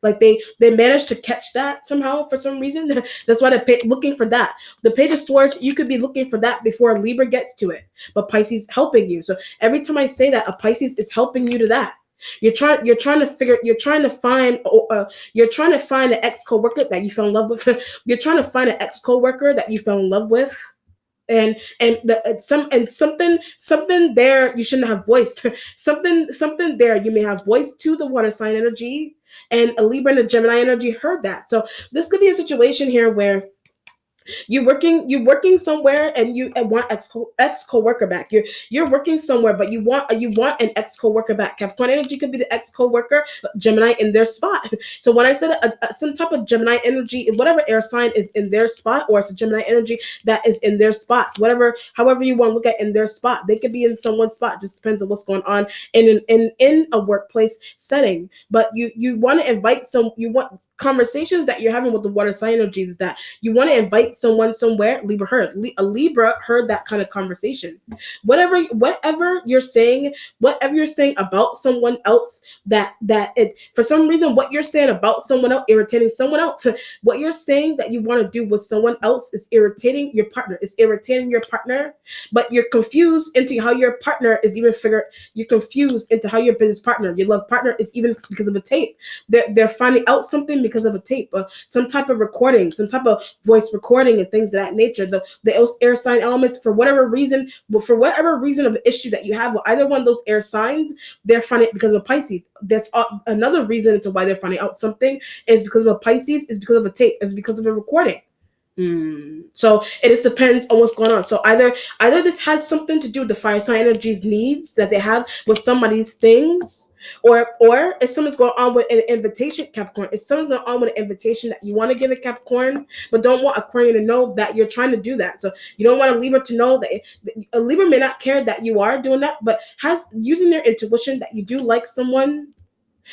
Like they managed to catch that somehow for some reason. That's why they're looking for that. The Page of Swords, you could be looking for that before Libra gets to it. But Pisces helping you. So every time I say that, a Pisces is helping you to that. You're trying to find an ex coworker that you fell in love with. You're trying to find an ex coworker that you fell in love with. something there you shouldn't have voiced. Something there you may have voiced to the water sign energy, and a Libra and a Gemini energy heard that. So this could be a situation here where you're working somewhere and you want ex co-worker back. You're working somewhere, but you want an ex co-worker back. Capricorn energy could be the ex co-worker, Gemini in their spot. So when I said some type of Gemini energy, whatever air sign is in their spot, or it's a Gemini energy that is in their spot, whatever, however you want to look at in their spot, they could be in someone's spot. Just depends on what's going on in a workplace setting. But you want to invite you want conversations that you're having with the water sign energies, is that you want to invite someone somewhere. A Libra heard that kind of conversation. Whatever you're saying, about someone else, that it, for some reason, what you're saying about someone else, irritating someone else, what you're saying that you want to do with someone else is irritating your partner. But you're confused into how your partner is even figured. You're confused into how your business partner, your love partner, is even because of a tape. They're finding out something because of a tape, some type of recording, some type of voice recording, and things of that nature. The air sign elements, for whatever reason, of the issue that you have with either one of those air signs, they're finding it because of a Pisces. That's another reason to why they're finding out something is because of a Pisces, is because of a tape, is because of a recording. So it just depends on what's going on. So either this has something to do with the fire sign energies needs that they have with somebody's things, or if someone's going on with an invitation, Capricorn, if someone's going on with an invitation that you want to give a Capricorn, but don't want Aquarian to know that you're trying to do that. So you don't want a Libra to know that a Libra may not care that you are doing that, but has using their intuition that you do like someone,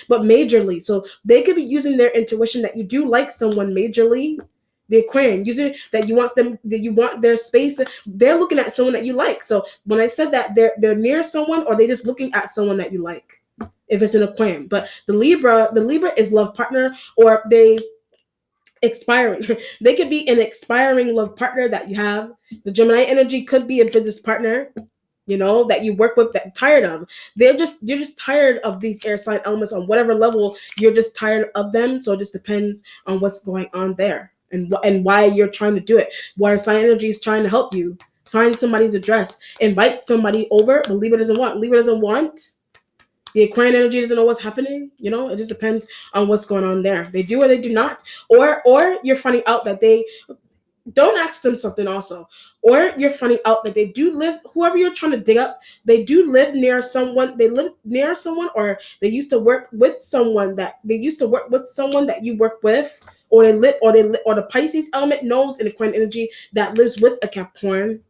but majorly. So they could be using their intuition that you do like someone majorly. The Aquarian using that you want their space. They're looking at someone that you like. So when I said that they're near someone, or they just looking at someone that you like, if it's an Aquarian. But the Libra is love partner, or they expiring. They could be an expiring love partner that you have. The Gemini energy could be a business partner, that you work with, that you're tired of. You're just tired of these air sign elements on whatever level. You're just tired of them. So it just depends on what's going on there, and why you're trying to do it. Water sign energy is trying to help you find somebody's address, invite somebody over. But Libra doesn't want. The Aquarian energy doesn't know what's happening. It just depends on what's going on there. They do or they do not. Or you're finding out that they don't ask them something also. Or you're finding out that they do live, whoever you're trying to dig up, they do live near someone. They live near someone, or they used to work with someone that you work with, or or the Pisces element knows an Aquarian energy that lives with a Capricorn.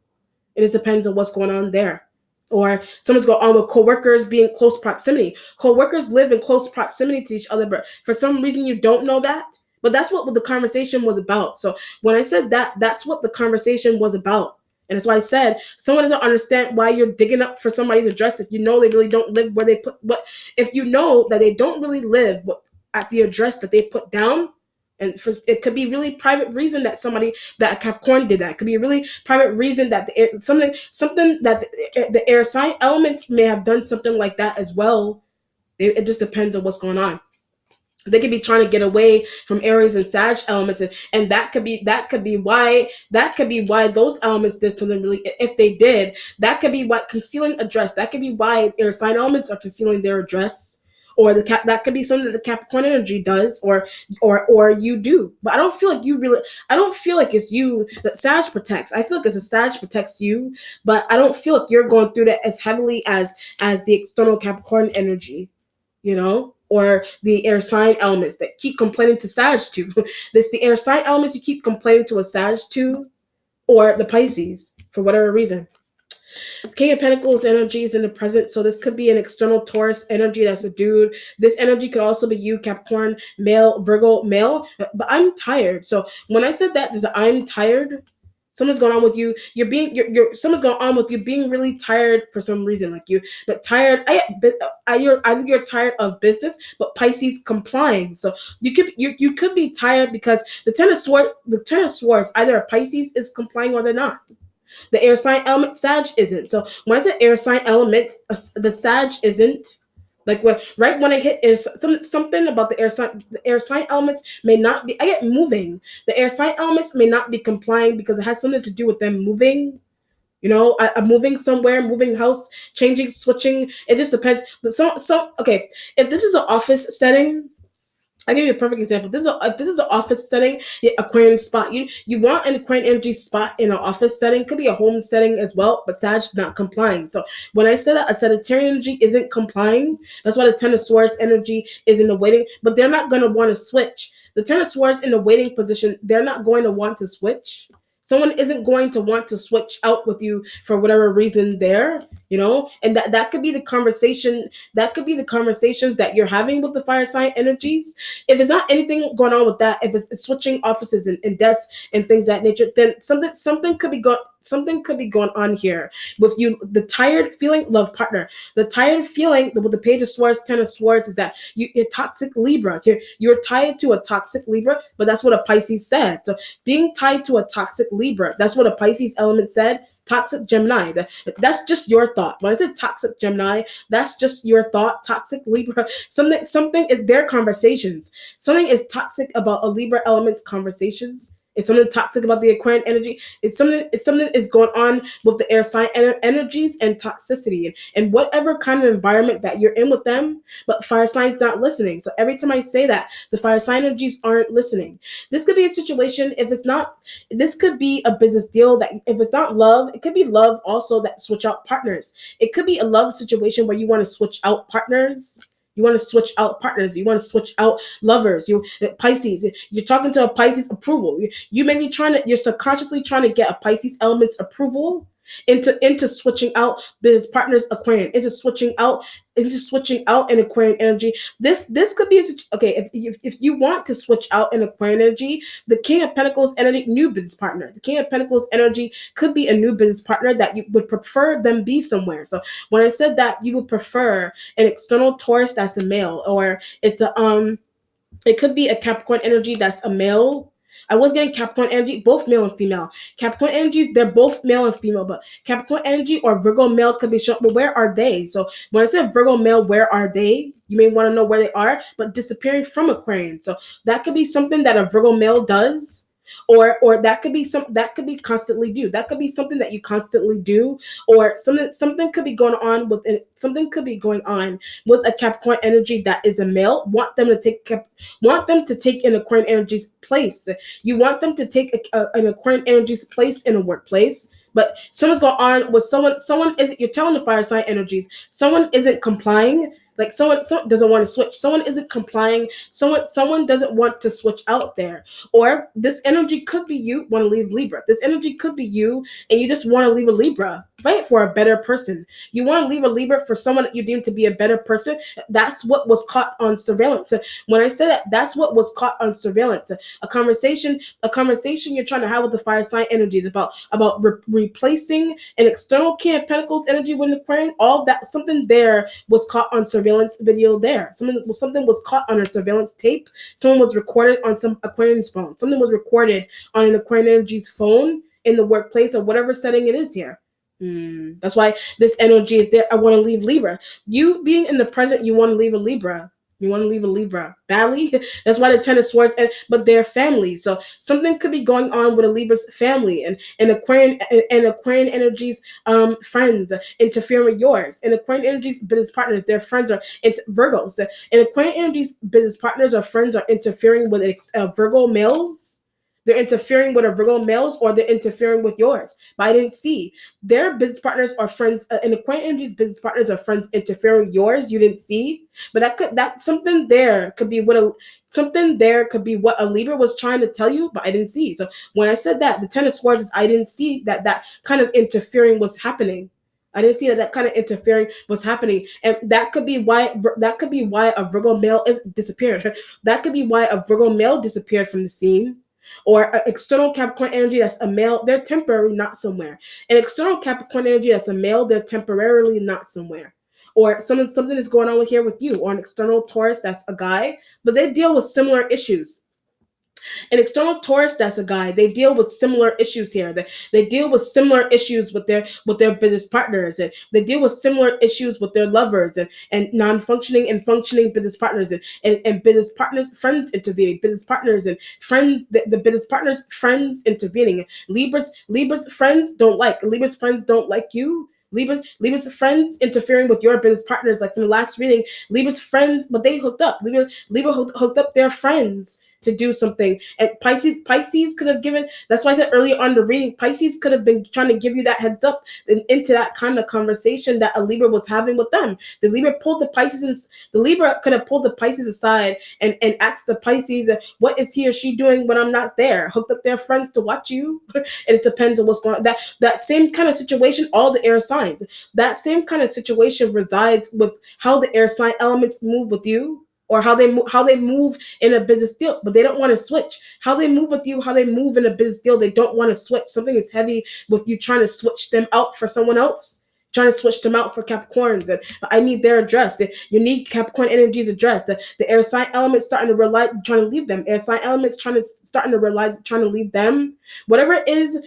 It just depends on what's going on there. Or someone's going on with coworkers being close proximity. Coworkers live in close proximity to each other, but for some reason you don't know that. But that's what the conversation was about. So when I said that, that's what the conversation was about. And that's why I said someone doesn't understand why you're digging up for somebody's address if you know they really don't live where they put what. If you know that they don't really live at the address that they put down, and it could be really private reason that a Capricorn did that. It could be a really private reason that something that the air sign elements may have done something like that as well. It just depends on what's going on. They could be trying to get away from Aries and Sag elements, and that could be why those elements did something really. If they did, that could be what concealing address. That could be why air sign elements are concealing their address. Or that could be something that the Capricorn energy does, or you do. But I don't feel like it's you that Sag protects. I feel like it's a Sag protects you, but I don't feel like you're going through that as heavily as the external Capricorn energy, or the air sign elements that keep complaining to Sag to. This the air sign elements you keep complaining to a Sag to, or the Pisces for whatever reason. King of Pentacles energy is in the present, so this could be an external Taurus energy that's a dude. This energy could also be you, Capricorn, male, Virgo, male. But I'm tired. So when I said that, I'm tired. Someone's going on with you. Someone's going on with you being really tired for some reason, like you. But tired. Either you're tired of business, but Pisces complying. So you could be tired because the Ten of Swords, either a Pisces is complying or they're not. The air sign element, Sag isn't. So when I said air sign element, the Sag isn't. Like right when I hit something about the air sign elements may not be. I get moving. The air sign elements may not be complying because it has something to do with them moving. I'm moving somewhere, moving house, changing, switching. It just depends. But okay, if this is an office setting, I'll give you a perfect example. If this is an office setting, yeah, Aquarian spot. You want an Aquarian energy spot in an office setting. Could be a home setting as well, but Sag not complying. So when I said a Sagittarian energy isn't complying, that's why the Ten of Swords energy is in the waiting. But they're not going to want to switch. The Ten of Swords in the waiting position, they're not going to want to switch. Someone isn't going to want to switch out with you for whatever reason there, and that could be the conversation. That could be the conversations that you're having with the fire sign energies. If it's not anything going on with that, if it's switching offices and desks and things of that nature, then something could be going on here with you. The tired feeling, love partner. The tired feeling with the Page of Swords, Ten of Swords is that you're toxic Libra. You're tied to a toxic Libra, but that's what a Pisces said. So being tied to a toxic Libra, that's what a Pisces element said. Toxic Gemini. That's just your thought. When I said toxic Gemini, that's just your thought. Toxic Libra. Something is their conversations. Something is toxic about a Libra element's conversations. It's something toxic about the Aquarian energy. It's something is going on with the air sign energies and toxicity and whatever kind of environment that you're in with them. But fire signs not listening. So every time I say that, the fire sign energies aren't listening. This could be a situation. If it's not, this could be a business deal that if it's not love, it could be love also that switch out partners. It could be a love situation where you want to switch out partners. You want to switch out partners. You want to switch out lovers. Pisces. You're talking to a Pisces approval. You may be you're subconsciously trying to get a Pisces element's approval into switching out business partners Aquarian, into switching out an Aquarian energy. This could be okay if you want to switch out an Aquarian energy. The King of Pentacles energy, new business partner. The King of Pentacles energy could be a new business partner that you would prefer them be somewhere. So when I said that you would prefer an external Taurus that's a male, or it could be a Capricorn energy that's a male. I was getting Capricorn energy, both male and female. Capricorn energies, they're both male and female, but Capricorn energy or Virgo male could be shown. But where are they? So when I said Virgo male, where are they? You may want to know where they are, but disappearing from Aquarian. So that could be something that a Virgo male does. Or that could be constantly do. That could be something that you constantly do, or something could be going on with it. Something could be going on with a Capricorn energy that is a male. Want them to take an Aquarian energy's place. You want them to take an Aquarian energy's place in a workplace. But someone's going on with someone isn't. You're telling the fire sign energies someone isn't complying. Like someone doesn't want to switch. Someone isn't complying. Someone doesn't want to switch out there. Or this energy could be you want to leave Libra. This energy could be you and you just want to leave a Libra, right? For a better person. You want to leave a Libra for someone that you deem to be a better person. That's what was caught on surveillance. When I say that, that's what was caught on surveillance. A conversation you're trying to have with the fire sign energies about replacing an external King of Pentacles energy with Aquarian. All that, something there was caught on surveillance video there. Something was caught on a surveillance tape. Someone was recorded on some Aquarian's phone. Something was recorded on an Aquarian energy's phone in the workplace or whatever setting it is here. That's why this energy is there. I want to leave Libra. You being in the present, you want to leave a Libra. You want to leave a Libra badly. That's why the Ten of Swords, but they're families. So something could be going on with a Libra's family and Aquarian energies, friends interfering with yours. And Aquarian energies business partners, their friends are Virgos. And Aquarian energies business partners or friends are interfering with Virgo males. They're interfering with a Virgo males or they're interfering with yours. But I didn't see their business partners or friends and Aquarian energies business partners or friends interfering with yours. You didn't see, but something there could be what a Libra was trying to tell you, but I didn't see. So when I said that, the Ten of Swords is I didn't see that kind of interfering was happening. I didn't see that kind of interfering was happening, and that could be why a Virgo male is disappeared. That could be why a Virgo male disappeared from the scene. Or an external Capricorn energy that's a male, they're temporarily not somewhere. An external Capricorn energy that's a male, they're temporarily not somewhere. Or something is going on here with you, or an external Taurus that's a guy, but they deal with similar issues. An external Taurus, that's a guy. They deal with similar issues here. They deal with similar issues with their business partners, and they deal with similar issues with their lovers, and non-functioning and functioning business partners, and business partners, friends intervening, business partners and friends, the business partners, friends intervening. Libras friends don't like Libras friends don't like you. Libras friends interfering with your business partners, like in the last reading. Libras friends, but they hooked up. Libra hooked up their friends to do something. And Pisces could have given. That's why I said earlier on the reading, Pisces could have been trying to give you that heads up into that kind of conversation that a Libra was having with them. The Libra pulled the Pisces, and the Libra could have pulled the Pisces aside and asked the Pisces, what is he or she doing when I'm not there? Hooked up their friends to watch you. It depends on what's going on. That same kind of situation, all the air signs. That same kind of situation resides with how the air sign elements move with you, or how they move in a business deal, but they don't want to switch. How they move with you, how they move in a business deal, they don't want to switch. Something is heavy with you trying to switch them out for someone else. Trying to switch them out for Capricorns, and I need their address. You need Capricorn energy's address. The air sign elements starting to realize, trying to leave them. Air sign elements starting to realize, trying to leave them. Whatever it is,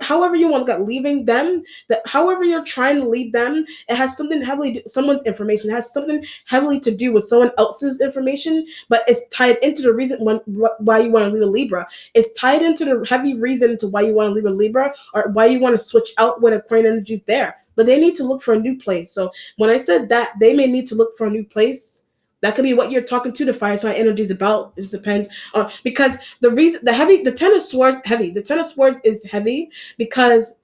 however you want to get leaving them. That however you're trying to leave them, it has something heavily, someone's information. It has something heavily to do with someone else's information, but it's tied into the reason why you want to leave a Libra. It's tied into the heavy reason to why you want to leave a Libra, or why you want to switch out when Aquarian energy is there. But they need to look for a new place. So when I said that, they may need to look for a new place. That could be what you're talking to the fire sign energy is about. It just depends. Because the Ten of Swords is heavy because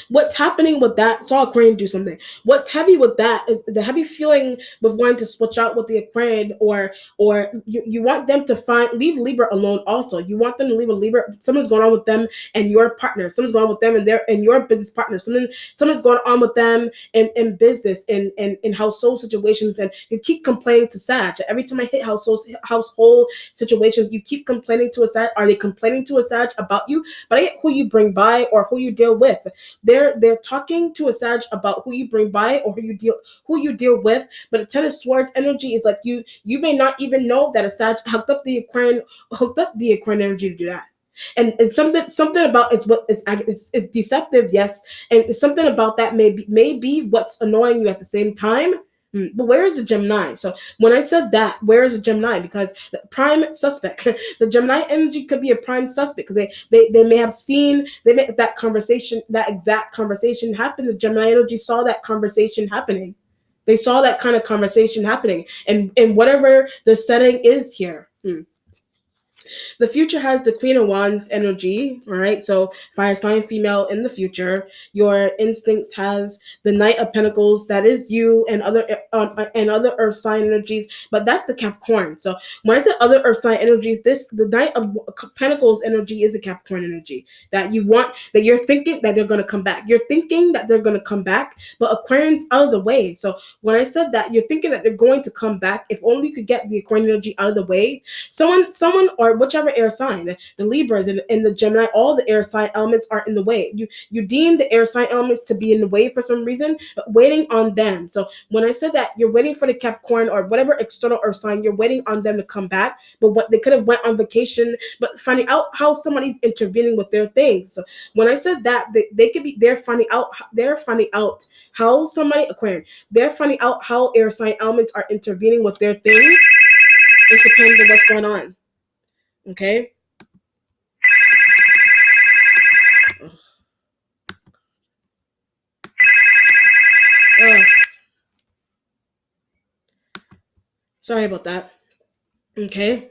what's happening with that, saw Aquarian do something. What's heavy with that, the heavy feeling with wanting to switch out with the Aquarian, or you want them to leave Libra alone also. You want them to leave a Libra, something's going on with them and your partner. Something's going on with them and your business partner. Something's going on with them in business, in household situations, and you keep complaining to Sag. Every time I hit household situations, you keep complaining to a Sag. Are they complaining to a Sag about you? But I get who you bring by or who you deal with. They're talking to a Sag about who you bring by or who you deal with. But a Ten of Swords energy is like you may not even know that a Sag hooked up the Aquarian energy to do that. And something about it's deceptive, yes, and something about that may be what's annoying you at the same time. But where is the Gemini? So when I said that, where is the Gemini? Because the prime suspect, the Gemini energy could be a prime suspect because they may have seen, that exact conversation happen. The Gemini energy saw that conversation happening. They saw that kind of conversation happening, and whatever the setting is here. The future has the Queen of Wands energy, all right? So fire sign female in the future. Your instincts has the Knight of Pentacles, that is you, and other Earth sign energies, but that's the Capricorn. So when I said other Earth sign energies, the Knight of Pentacles energy is a Capricorn energy that you're thinking that they're going to come back. You're thinking that they're going to come back, but Aquarian's out of the way. So when I said that, you're thinking that they're going to come back. If only you could get the Aquarian energy out of the way. Someone or whichever air sign, the Libras and the Gemini, all the air sign elements are in the way. You deem the air sign elements to be in the way for some reason, but waiting on them. So when I said that, you're waiting for the Capricorn or whatever external earth sign, you're waiting on them to come back. But what they could have went on vacation, but finding out how somebody's intervening with their things. So when I said that, they're finding out how somebody Aquarian, they're finding out how air sign elements are intervening with their things. It depends on what's going on. Okay. Sorry about that. Okay.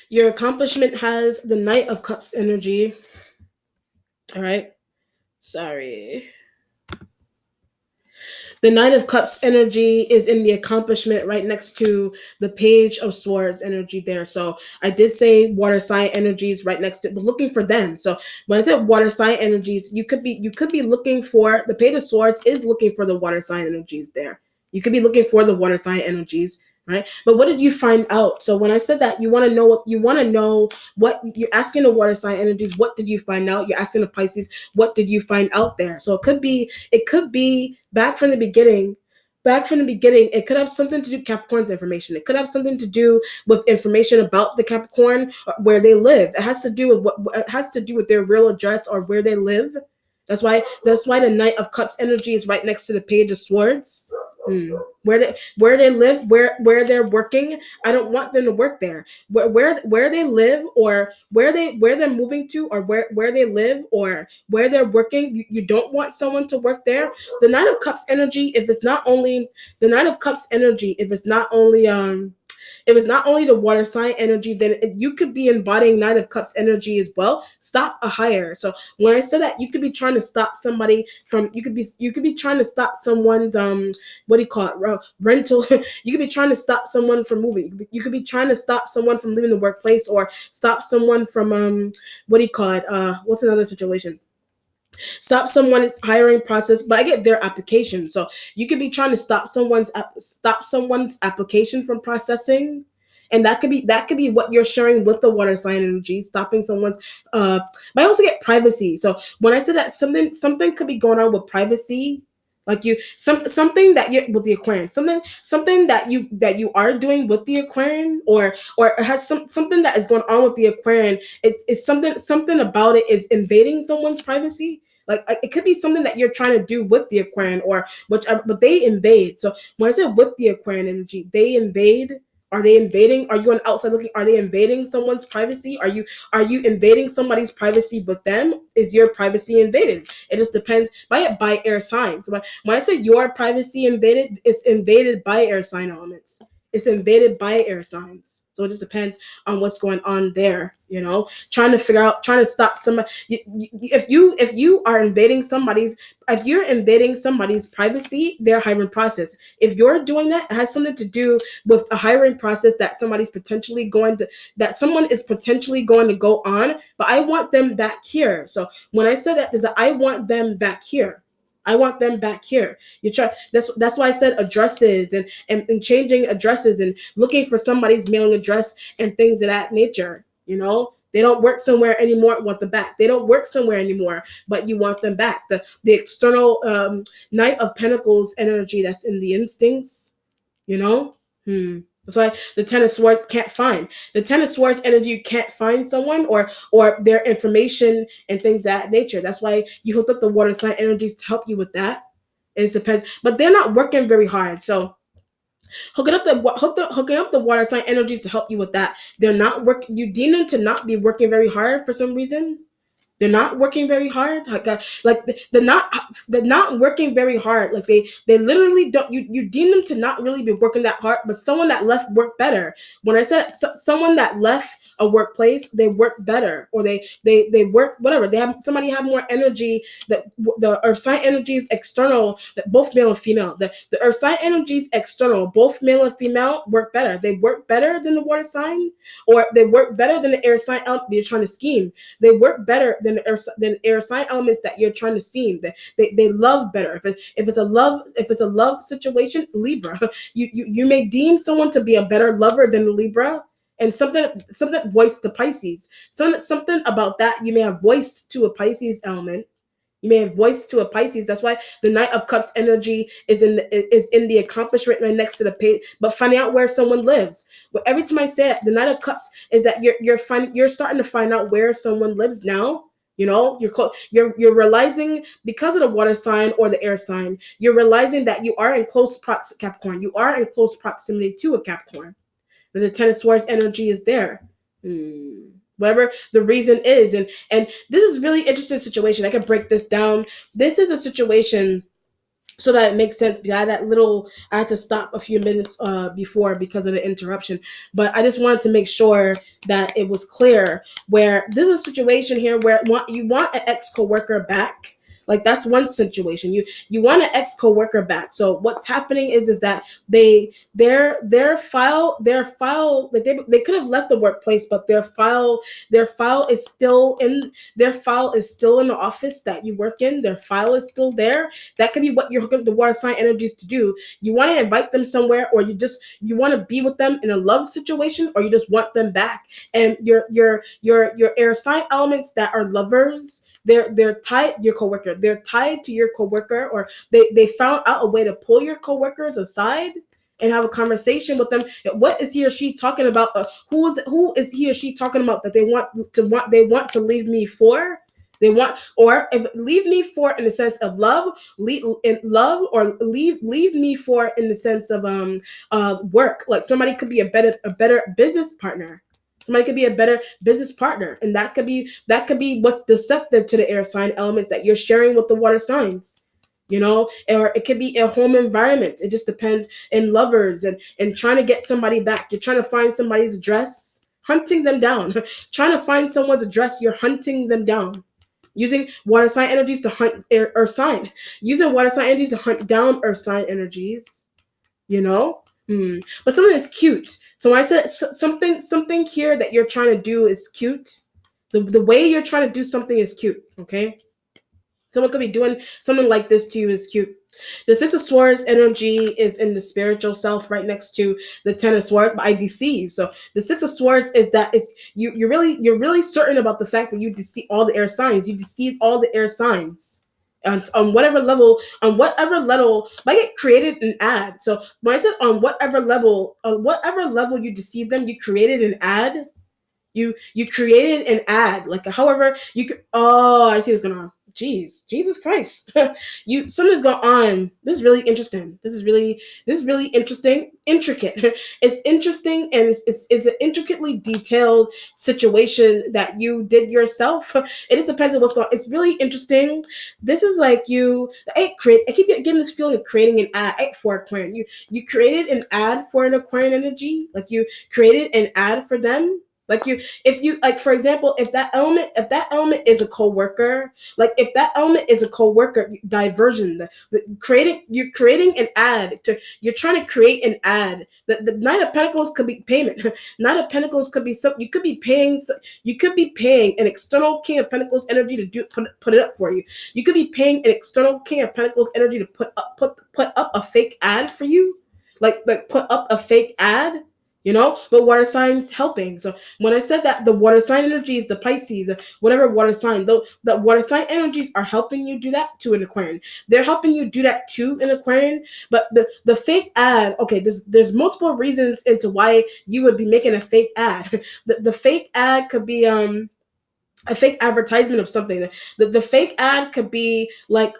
Your accomplishment has the Knight of Cups energy. All right. Sorry. The Knight of Cups energy is in the accomplishment right next to the Page of Swords energy there. So I did say water sign energies right next to, but looking for them. So when I said water sign energies, you could be looking for the Page of Swords is looking for the water sign energies there. You could be looking for the water sign energies, right? But what did you find out? So when I said that, you want to know what you're asking the water sign energies. What did you find out? You're asking the Pisces, what did you find out there? So it could be back from the beginning, back from the beginning, it could have something to do with Capricorn's information. It could have something to do with information about the Capricorn, where they live. It has to do with what it has to do with their real address or where they live. That's why the Knight of Cups energy is right next to the Page of Swords. Where they live, where they're working. I don't want them to work there. Where they live, or where they're moving to, or where they live, or where they're working. You don't want someone to work there. The Knight of Cups energy, if it's not only the Knight of Cups energy, if it's not only the water sign energy, then you could be embodying Knight of Cups energy as well. Stop a hire. So when I say that, you could be trying to stop somebody from. You could be trying to stop someone's what do you call it, rental. You could be trying to stop someone from moving. You could be trying to stop someone from leaving the workplace, or stop someone from what do you call it? What's another situation? Stop someone's hiring process, but I get their application. So you could be trying to stop someone's application from processing, and that could be what you're sharing with the water sign energy, stopping someone's. But I also get privacy. So when I said that something could be going on with privacy, like something that you're with the Aquarian, something that you are doing with the Aquarian, or it has something that is going on with the Aquarian. It's something about it is invading someone's privacy. Like it could be something that you're trying to do with the Aquarian, or whichever, but they invade. So when I say with the Aquarian energy, they invade. Are they invading? Are you on outside looking? Are they invading someone's privacy? Are you invading somebody's privacy with them? Is your privacy invaded? It just depends by air signs. When I say your privacy invaded, it's invaded by air sign elements. It's invaded by air signs. So it just depends on what's going on there. Trying to figure out, trying to stop somebody. If you are invading somebody's, if you're invading somebody's privacy, their hiring process. If you're doing that, it has something to do with a hiring process that someone is potentially going to go on. But I want them back here. So when I said that, I want them back here. I want them back here. You try. That's why I said addresses and changing addresses and looking for somebody's mailing address and things of that nature. They don't work somewhere anymore. Want them back. They don't work somewhere anymore, but you want them back. The external Knight of Pentacles energy that's in the instincts. You know. That's why the Ten of Swords can't find. The Ten of Swords energy, you can't find someone or their information and things of that nature. That's why you hooked up the water sign energies to help you with that. It depends, but they're not working very hard. So hooking up the water sign energies to help you with that. They're not working. You deem them to not be working very hard for some reason. They're not working very hard. They're not working very hard. Like they literally don't. You deem them to not really be working that hard. But someone that left worked better. When I said someone that left a workplace, they work better, or they work whatever. Somebody have more energy. That the earth sign energy is external. That both male and female. The earth sign energy is external. Both male and female work better. They work better than the water sign, or they work better than the air sign. You're trying to scheme. They work better than the air sign elements that you're trying to see. They love better. If it's a love situation, Libra, you may deem someone to be a better lover than Libra, and something voiced to Pisces. Something about that you may have voiced to a Pisces element. You may have voiced to a Pisces. That's why the Knight of Cups energy is in the accomplishment right next to the page. But finding out where someone lives. But every time I say that, the Knight of Cups is that you're starting to find out where someone lives now. You're realizing, because of the water sign or the air sign, you're realizing that you are in close Capricorn. You are in close proximity to a Capricorn. The Ten of Swords energy is there. Whatever the reason is, and this is really interesting situation. I can break this down. This is a situation so that it makes sense. I had to stop a few minutes before because of the interruption, but I just wanted to make sure that it was clear where this is a situation here where you want an ex-coworker back. Like, that's one situation. You want an ex-coworker back. So what's happening is that their file, like they could have left the workplace, but their file is still in the office that you work in. Their file is still there. That could be what you're hooking the water sign energies to do. You want to invite them somewhere, or you want to be with them in a love situation, or you just want them back. And your air sign elements that are lovers, they're tied your coworker. They're tied to your coworker, or they found out a way to pull your coworkers aside and have a conversation with them. What is he or she talking about? Who is he or she talking about that they want to leave me for? They want, or if, leave me for in the sense of love, or leave me for in the sense of work. Like somebody could be a better business partner. Somebody could be a better business partner, and that could be what's deceptive to the air sign elements that you're sharing with the water signs. Or it could be a home environment. It just depends. In lovers and trying to get somebody back. You're trying to find somebody's address, hunting them down. Trying to find someone's address, you're hunting them down. Using water sign energies to hunt earth sign. Using water sign energies to hunt down earth sign energies. But something is cute. So when I said something here that you're trying to do is cute. The way you're trying to do something is cute, okay? Someone could be doing something like this to you is cute. The Six of Swords energy is in the spiritual self right next to the Ten of Swords, but I deceive. So the Six of Swords is that it's you're really certain about the fact that you deceive all the air signs. You deceive all the air signs. On whatever level, I get created an ad. So when I said on whatever level you deceive them, you created an ad. You created an ad. Like however you could. Oh, I see what's going on. Jeez, Jesus Christ. Something's going on. This is really interesting. This is really interesting. Intricate. It's interesting, and it's an intricately detailed situation that you did yourself. It just depends on what's going on. It's really interesting. This is like I keep getting this feeling of creating an ad for Aquarian. You created an ad for an Aquarian energy. Like you created an ad for them. Like for example, if that element is a coworker, diversion, you're creating an ad you're trying to create an ad. The Knight of Pentacles could be payment. Knight of Pentacles could be something you could be paying an external King of Pentacles energy to put it up for you. You could be paying an external King of Pentacles energy to put up a fake ad for you. Like put up a fake ad. But water signs helping. So when I said that the water sign energies, the Pisces, whatever water sign, the water sign energies are helping you do that to an Aquarian. They're helping you do that to an Aquarian. But the fake ad, okay, there's multiple reasons into why you would be making a fake ad. The fake ad could be a fake advertisement of something. The fake ad could be like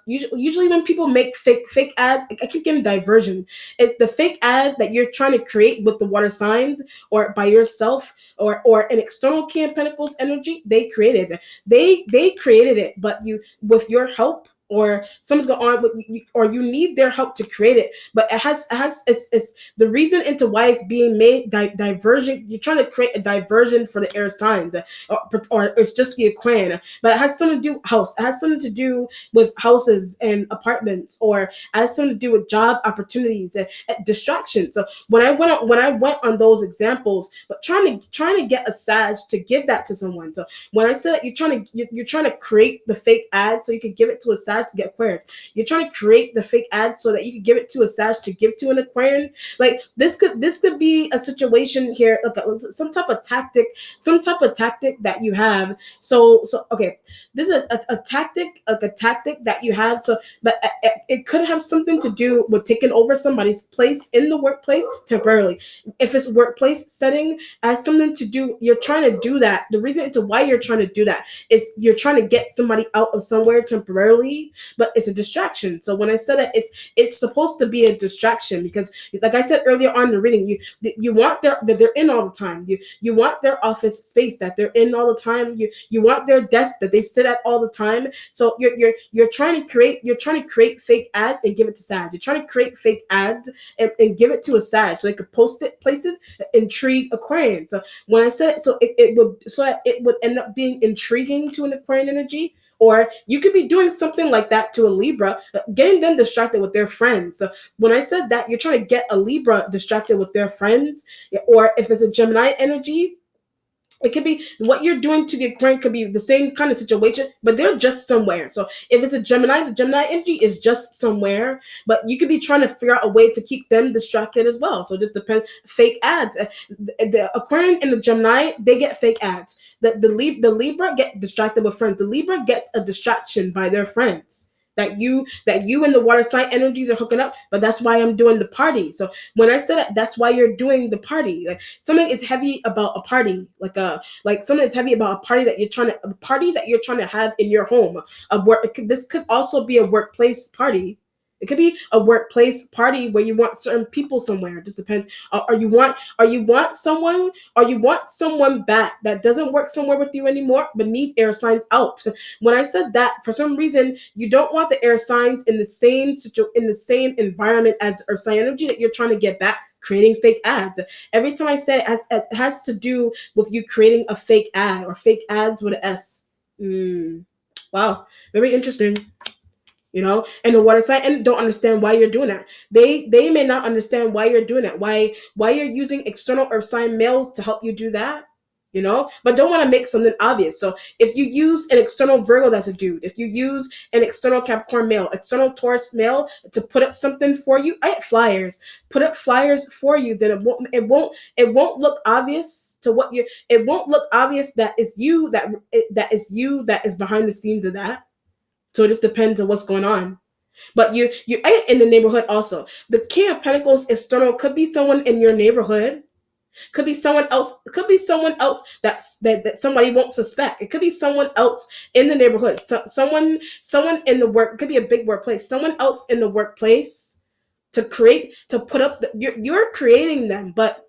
usually when people make fake ads, I keep getting diversion. The fake ad that you're trying to create with the water signs or by yourself or an external King of Pentacles energy, they created it, but you with your help. Or someone's going on, or you need their help to create it. But it's the reason into why it's being made diversion. You're trying to create a diversion for the air signs, or it's just the Aquarian. But it has something to do with house. It has something to do with houses and apartments, or it has something to do with job opportunities and distractions. So when I went on those examples, but trying to get a Sag to give that to someone. So when I said that you're trying to create the fake ad so you can give it to a Sag to get Aquarius. You're trying to create the fake ad so that you can give it to a Sag to give to an Aquarian. Like this could be a situation here, like some type of tactic that you have. So okay, this is a tactic that you have. So, but it could have something to do with taking over somebody's place in the workplace temporarily. If it's workplace setting, has something to do. You're trying to do that. The reason into why you're trying to do that is you're trying to get somebody out of somewhere temporarily, but it's a distraction. So when I said that it's supposed to be a distraction, because like I said earlier on in the reading, you want that they're in all the time. You want their office space that they're in all the time. You want their desk that they sit at all the time. So you're trying to create fake ads and give it to Sag. You're trying to create fake ads and give it to a Sag so they could post it places that intrigue Aquarian. So when I said it, so it would end up being intriguing to an Aquarian energy. Or you could be doing something like that to a Libra, getting them distracted with their friends. So when I said that, you're trying to get a Libra distracted with their friends, or if it's a Gemini energy, It could be what you're doing to the Aquarian could be the same kind of situation, but they're just somewhere. So if it's a Gemini, the Gemini energy is just somewhere, but you could be trying to figure out a way to keep them distracted as well. So it just depends. Fake ads. The Aquarian and the Gemini, they get fake ads. The Libra get distracted with friends. The Libra gets a distraction by their friends. That you and the water sign energies are hooking up, but that's why I'm doing the party. So when I said that's why you're doing the party. Like something is heavy about a party, like something is heavy about a party that you're trying to have in your home. This could also be a workplace party. It could be a workplace party where you want certain people somewhere. It just depends. Or you want someone back that doesn't work somewhere with you anymore, but need air signs out. When I said that, for some reason, you don't want the air signs in the same environment as the earth sign energy that you're trying to get back, creating fake ads. Every time I say it has to do with you creating a fake ad or fake ads with an S. Wow, very interesting. And the water sign and don't understand why you're doing that. They may not understand why you're doing that, why you're using external earth sign males to help you do that, but don't want to make something obvious. So if you use an external Virgo, that's a dude. If you use an external Capricorn male, external Taurus male to put up something for you, I get flyers, put up flyers for you, then it won't look obvious to what you it won't look obvious that is you that is behind the scenes of that. So it just depends on what's going on. But you in the neighborhood also. The King of Pentacles external could be someone in your neighborhood. Could be someone else. Could be someone else that somebody won't suspect. It could be someone else in the neighborhood. Someone in the work. It could be a big workplace. Someone else in the workplace to put up. You're creating them, but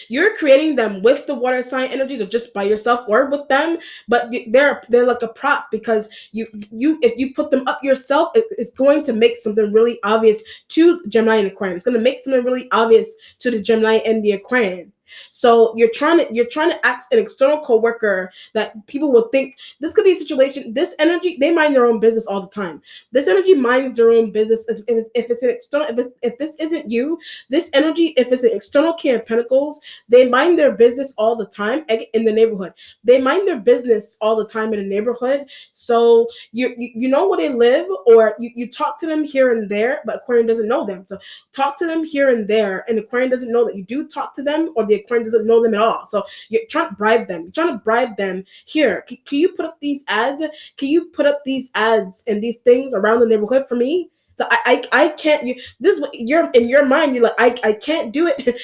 you're creating them with the water sign energies or just by yourself or with them, but they're like a prop because you if you put them up yourself, it's going to make something really obvious to Gemini and Aquarian. It's going to make something really obvious to the Gemini and the Aquarian. So you're trying to ask an external coworker that people will think this could be a situation. This energy, they mind their own business all the time. This energy minds their own business. If it's an external, if this isn't you, this energy, if it's an external King of Pentacles, they mind their business all the time in the neighborhood. They mind their business all the time in the neighborhood. So you know where they live, or you talk to them here and there, but Aquarian doesn't know them. So talk to them here and there, and Aquarian doesn't know that you do talk to them, or the Aquarian doesn't know them at all. So you're trying to bribe them. You're trying to bribe them. Here, can you put up these ads? Can you put up these ads and these things around the neighborhood for me? So I can't. This is what you're in your mind. You're like I can't do it.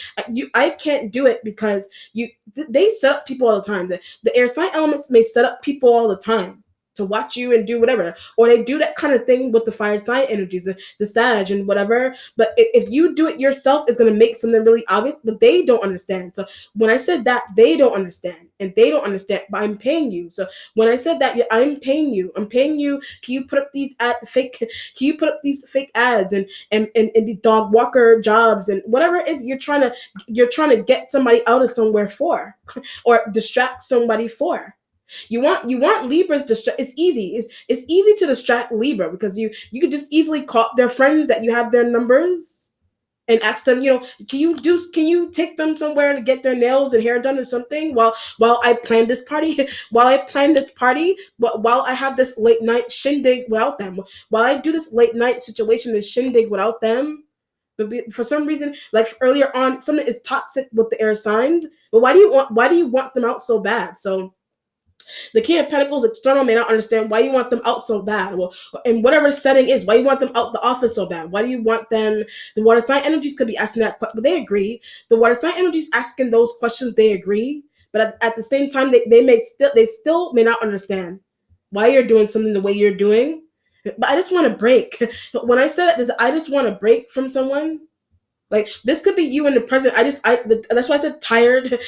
I can't do it because they set up people all the time. The air sign elements may set up people all the time to watch you and do whatever, or they do that kind of thing with the fire sign energies, the Sag and whatever. But if you do it yourself, it's going to make something really obvious, but they don't understand. So when I said that, they don't understand, and they don't understand, but I'm paying you. So when I said that, yeah, I'm paying you. Can you put up these can you put up these fake ads and the dog walker jobs and whatever it is you're trying to get somebody out of somewhere for, or distract somebody for. You want Libras distract. It's easy. It's easy to distract Libra because you could just easily call their friends that you have their numbers and ask them, can you take them somewhere to get their nails and hair done or something while I plan this party, while I have this late night shindig without them, while I do this late night situation, this shindig without them. But for some reason, like earlier on, something is toxic with the air signs. But why do you want them out so bad? So the King of Pentacles external may not understand why you want them out so bad. Well, in whatever setting is, why you want them out the office so bad? Why do you want them? The water sign energies could be asking that, but they agree. The water sign energies asking those questions, they agree. But at the same time, they still may not understand why you're doing something the way you're doing. But I just want to break. When I said it, I just want to break from someone. Like this could be you in the present. That's why I said tired.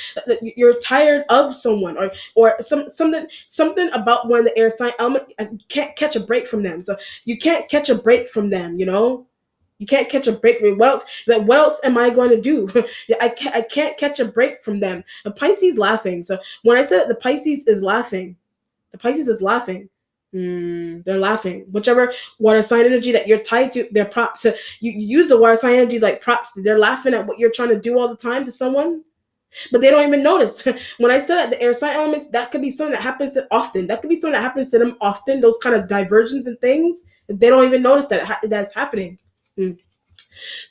You're tired of someone, or something about when the air sign element, you can't catch a break from them. So you can't catch a break from them. You can't catch a break. What else am I going to do? I can't catch a break from them. The Pisces laughing. So when I said it, the Pisces is laughing. The Pisces is laughing. They're laughing. Whichever water sign energy that you're tied to, they're props. You use the water sign energy like props. They're laughing at what you're trying to do all the time to someone. but they don't even notice. When I said that the air sign elements, that could be something that happens often. That could be something that happens to them often. Those kind of diversions and things, they don't even notice that that's happening. Mm.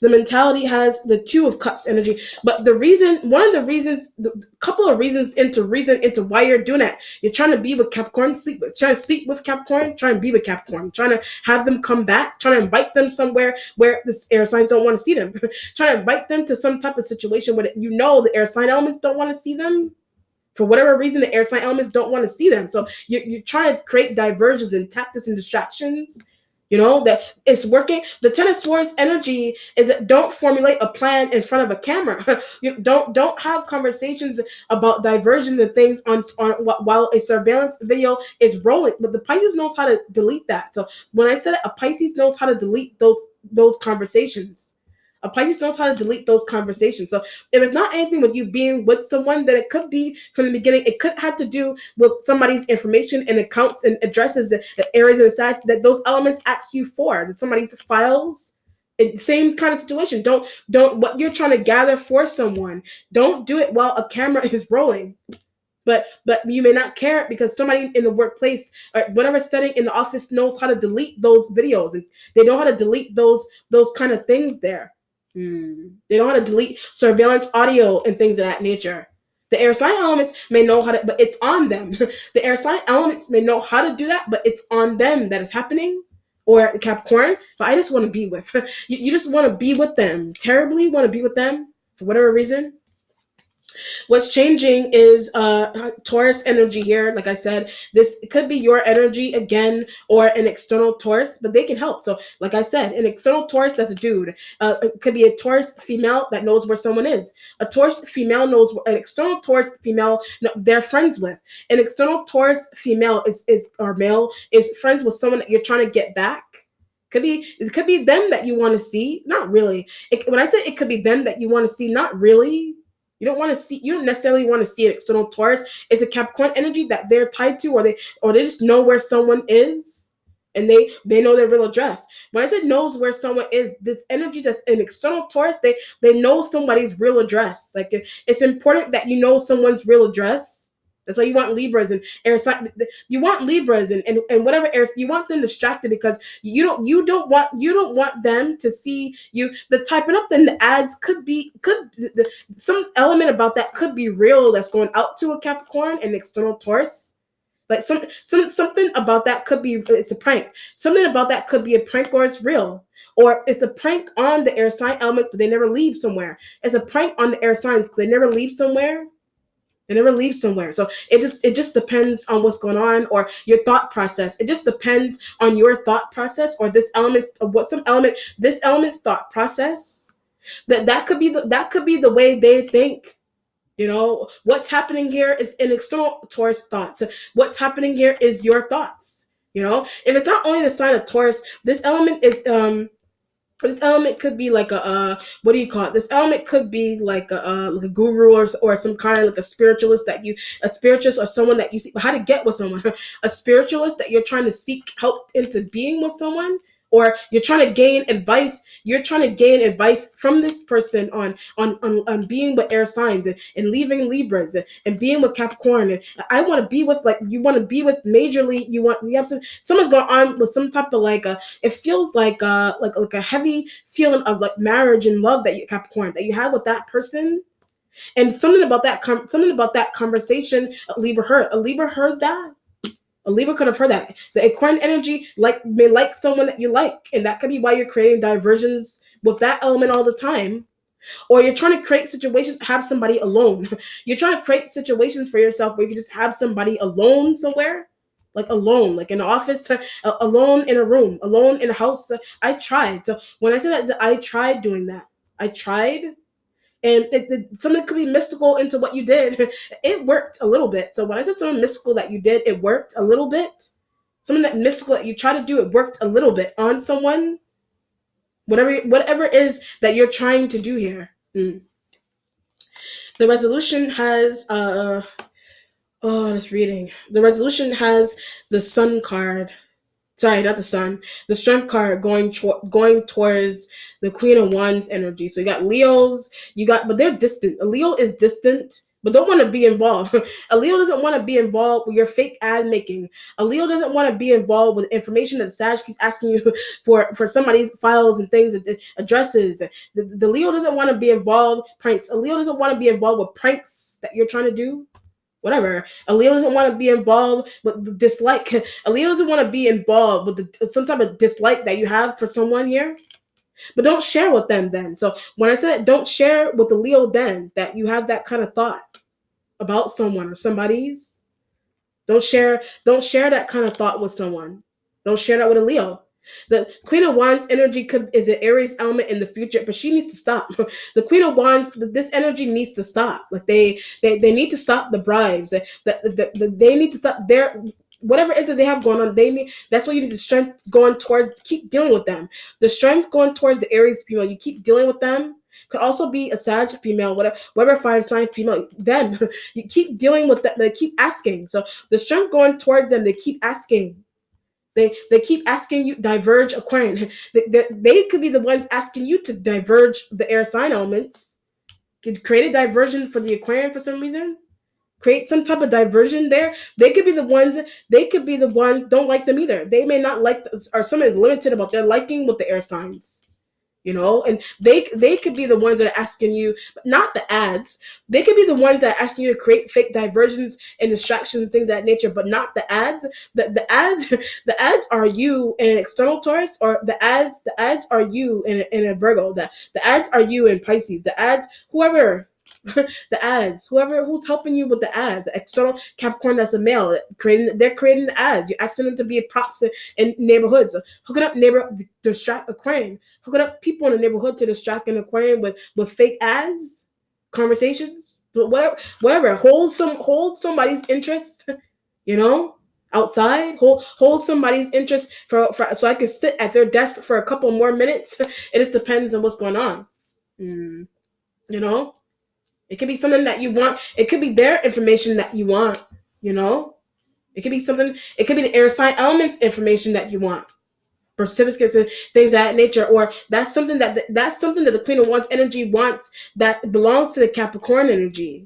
The mentality has the Two of Cups energy, but the reason, one of the reasons, the couple of reason into why you're doing that, you're trying to be with Capricorn, trying to sleep with Capricorn, trying to be with Capricorn, trying to have them come back, trying to invite them somewhere where the air signs don't want to see them, trying to invite them to some type of situation where the air sign elements don't want to see them. For whatever reason, the air sign elements don't want to see them. So you're trying to create diversions and tactics and distractions. That it's working. The Ten of Swords energy is that don't formulate a plan in front of a camera. You don't have conversations about diversions and things on while a surveillance video is rolling. But the Pisces knows how to delete that. So when I said it, a Pisces knows how to delete those conversations. A Pisces knows how to delete those conversations. So if it's not anything with you being with someone, then it could be from the beginning. It could have to do with somebody's information and accounts and addresses, the areas inside that those elements ask you for. That somebody's files. Same kind of situation. Don't what you're trying to gather for someone. Don't do it while a camera is rolling. But you may not care because somebody in the workplace or whatever setting in the office knows how to delete those videos, and they know how to delete those kind of things there. They know how to delete surveillance audio and things of that nature. The air sign elements may know how to, but it's on them. The air sign elements may know how to do that, but it's on them that is happening. Or Capricorn, but I just want to be with. You just want to be with them. Terribly want to be with them for whatever reason. What's changing is Taurus energy here. Like I said, this could be your energy again or an external Taurus, but they can help. So like I said, an external Taurus, that's a dude. It could be a Taurus female that knows where someone is. A Taurus female knows an external Taurus female they're friends with. An external Taurus female is or male is friends with someone that you're trying to get back. It could be them that you want to see. Not really. When I say it could be them that you want to see, not really. You don't necessarily want to see an external Taurus. It's a Capricorn energy that they're tied to, or they just know where someone is, and they know their real address. When I said knows where someone is, this energy that's an external Taurus, they know somebody's real address. Like it's important that you know someone's real address. That's why you want Libras and air sign. You want Libras and whatever air. You want them distracted because you don't want them to see you. The typing up in the ads some element about that could be real. That's going out to a Capricorn and external Taurus. Like something about that could be it's a prank. Something about that could be a prank or it's real. Or it's a prank on the air sign elements, but they never leave somewhere. It's a prank on the air signs because they never leave somewhere. They never leave somewhere. So it just depends on what's going on or your thought process. It just depends on your thought process or this element's thought process. That could be the way they think. What's happening here is an external Taurus thoughts. What's happening here is your thoughts. If it's not only the sign of Taurus, this element could be like a what do you call it? This element could be like a guru or some kind of like a spiritualist or someone that you see how to get with someone, a spiritualist that you're trying to seek help into being with someone, or you're trying to gain advice. You're trying to gain advice from this person on being with air signs and leaving Libras and being with Capricorn. And I want to be with you want to be with majorly. You have someone's going on with some type of it feels like a heavy feeling of like marriage and love that Capricorn that you have with that person. And something about that conversation a Libra heard that. A Libra could have heard that. The Aquarian energy may like someone that you like, and that could be why you're creating diversions with that element all the time. Or you're trying to create situations, have somebody alone. You're trying to create situations for yourself where you can just have somebody alone somewhere, like alone, like in the office, alone in a room, alone in a house. I tried. So when I said that, I tried doing that. I tried. And something could be mystical into what you did. It worked a little bit. So when I said something mystical that you did, it worked a little bit. Something that mystical that you try to do, it worked a little bit on someone. Whatever it is that you're trying to do here. The resolution has this reading. The resolution has the Sun card. Sorry, not the sun. The strength card going towards the Queen of Wands energy. So you got Leos, but they're distant. A Leo is distant, but don't want to be involved. A Leo doesn't want to be involved with your fake ad making. A Leo doesn't want to be involved with information that the Sag keeps asking you for somebody's files and things, addresses. The Leo doesn't want to be involved pranks. A Leo doesn't want to be involved with pranks that you're trying to do. Whatever. A Leo doesn't want to be involved with the dislike. A Leo doesn't want to be involved with some type of dislike that you have for someone here. But don't share with them then. So when I said don't share with the Leo then that you have that kind of thought about someone or somebody's. Don't share that kind of thought with someone. Don't share that with a Leo. The Queen of Wands energy is an Aries element in the future, but she needs to stop. The Queen of Wands, this energy needs to stop. Like they need to stop the bribes. They need to stop their whatever it is that they have going on. That's what you need the strength going towards. Keep dealing with them. The strength going towards the Aries female. You keep dealing with them. Could also be a Sag female, whatever fire sign female. Them, you keep dealing with them. They keep asking. So the strength going towards them. They keep asking. They keep asking you diverge Aquarian. They could be the ones asking you to diverge the air sign elements. Could create a diversion for the Aquarian for some reason. Create some type of diversion there. They could be the ones. Don't like them either. They may not like, or someone is limited about their liking with the air signs. And they could be the ones that are asking you, but not the ads. They could be the ones that are asking you to create fake diversions and distractions, things of that nature, but not the ads. The ads the ads are you in an external Taurus, or the ads are you in a Virgo. The ads are you in Pisces. The ads, whoever. The ads, whoever who's helping you with the ads, external Capricorn that's a male, they're creating the ads. You're asking them to be props in neighborhoods, hooking up distract Aquarian, hooking up people in the neighborhood to distract an Aquarian with fake ads, conversations, whatever. Hold somebody's interest, outside. Hold somebody's interest for so I can sit at their desk for a couple more minutes. It just depends on what's going on. You know. It could be something that you want. It could be their information that you want, It could be something, it could be the air sign elements information that you want. For certificates and things of that nature. Or that's something that the Queen of Wands energy wants that belongs to the Capricorn energy.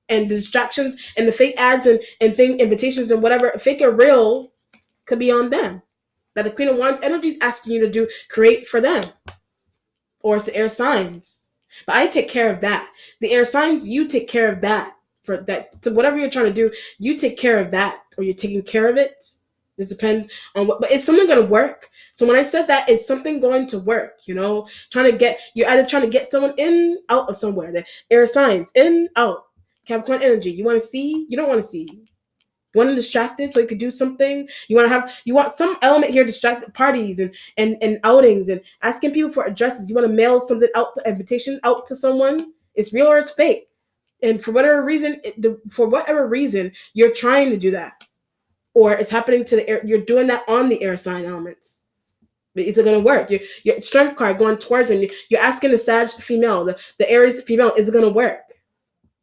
And the distractions and the fake ads and invitations and whatever, fake or real, could be on them. That the Queen of Wands energy is asking you to create for them. Or it's the air signs. But I take care of that. The air signs, you take care of that. For that, so whatever you're trying to do, you take care of that, or you're taking care of it. This depends on what. But is something going to work? So when I said that, is something going to work? You're either trying to get someone in, out of somewhere. The air signs, in, out. Capricorn energy. You want to see? You don't want to see. You want them distracted so you could do something. You want some element here, distracted parties and outings and asking people for addresses. You want to mail something out, the invitation out to someone. It's real or it's fake. And for whatever reason, you're trying to do that, or it's happening to the air. You're doing that on the air sign elements. Is it going to work? Your strength card going towards them. You're asking the Sag female, the Aries female, is it going to work?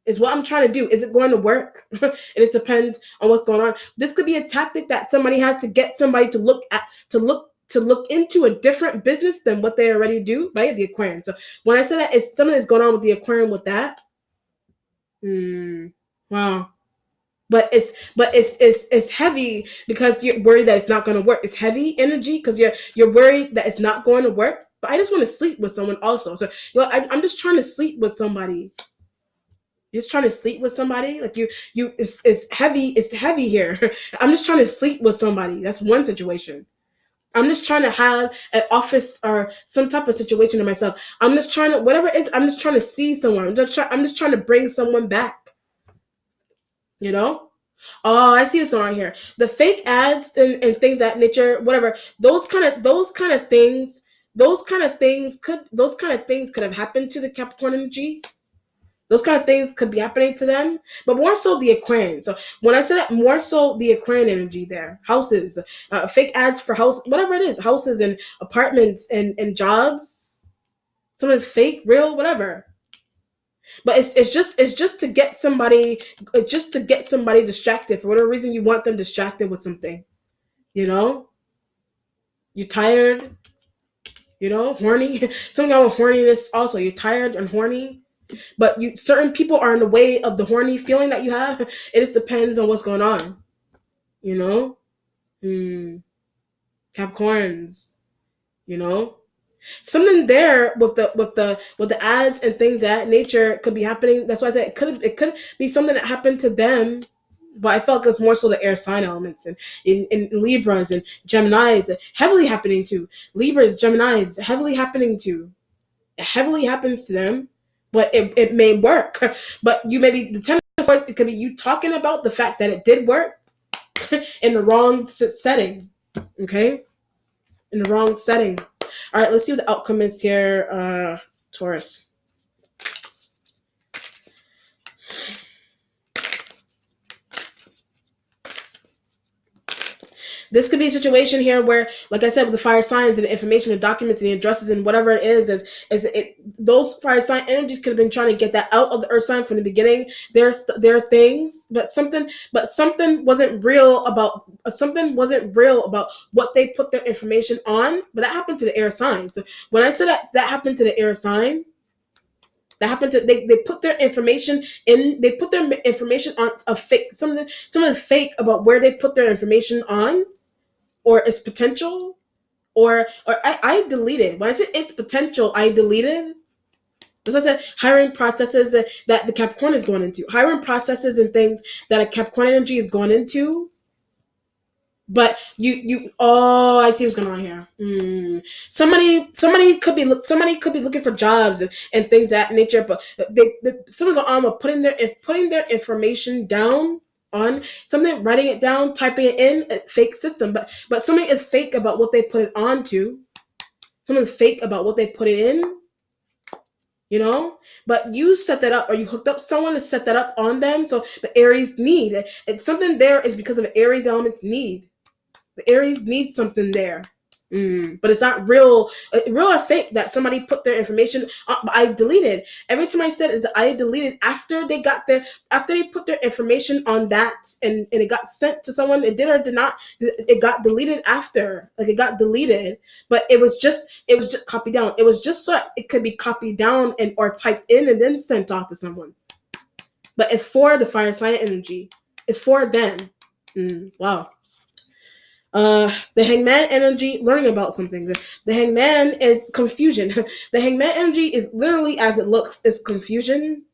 Is what I'm trying to do. Is it going to work? And it depends on what's going on. This could be a tactic that somebody has to get somebody to look into a different business than what they already do, right? The Aquarian. So when I say that, it's something that's going on with the Aquarian with that. Wow. But it's heavy because you're worried that it's not going to work. It's heavy energy because you're worried that it's not going to work. But I just want to sleep with someone also. So I'm just trying to sleep with somebody. You're just trying to sleep with somebody. Like it's heavy. It's heavy here. I'm just trying to sleep with somebody. That's one situation. I'm just trying to have an office or some type of situation to myself. I'm just trying to, whatever it is, I'm just trying to see someone. I'm just trying to bring someone back. Oh, I see what's going on here. The fake ads and things of that nature, whatever. Those kind of things could have happened to the Capricorn energy. Those kind of things could be happening to them, but more so the Aquarian. So when I said that, more so the Aquarian energy there. Houses, fake ads for house, whatever it is, houses and apartments and jobs. Something's fake, real, whatever. But it's just to get somebody, distracted. For whatever reason, you want them distracted with something, You tired, horny. Something wrong with horniness also. You're tired and horny. But certain people are in the way of the horny feeling that you have. It just depends on what's going on. You know? Hmm. Capricorns. You know? Something there with the ads and things of that nature could be happening. That's why I said it could be something that happened to them, but I felt it was more so the air sign elements and in Libras and Geminis heavily happening to Libras, Geminis heavily happening to. It heavily happens to them, but it may work. But you maybe the 10 of Swords, it could be you talking about the fact that it did work in the wrong setting. Okay, in the wrong setting. All right, let's see what the outcome is here, Taurus. This could be a situation here where, like I said, with the fire signs and the information, the documents, and the addresses, and whatever it is it those fire sign energies could have been trying to get that out of the earth sign from the beginning. There are things, but something wasn't real about what they put their information on. But that happened to the air sign. So when I said that happened to the air sign, that happened to they put their information in. They put their information on a fake something fake about where they put their information on or its potential, or I deleted. When I said its potential, I deleted. As I said, hiring processes that the Capricorn is going into, hiring processes and things that a Capricorn energy is going into. But oh, I see what's going on here. Somebody could be looking for jobs and things of that nature, but someone going on with putting their information down on something, writing it down, typing it in, a fake system. But something is fake about what they put it onto. Something's fake about what they put it in. But you set that up, or you hooked up someone to set that up on them. So the Aries need it's something there is because of the Aries element's need. The Aries needs something there. But it's not real or fake that somebody put their information. I deleted every time I said it. I deleted after they put their information on that, and it got sent to someone. It did or did not. It got deleted after, like it got deleted, but it was just copied down. It was just so that it could be copied down and or typed in and then sent off to someone. But it's for the fire sign energy. It's for them. Wow. The hangman energy, learning about something. The hangman is confusion. The hangman energy is literally as it looks, it's confusion.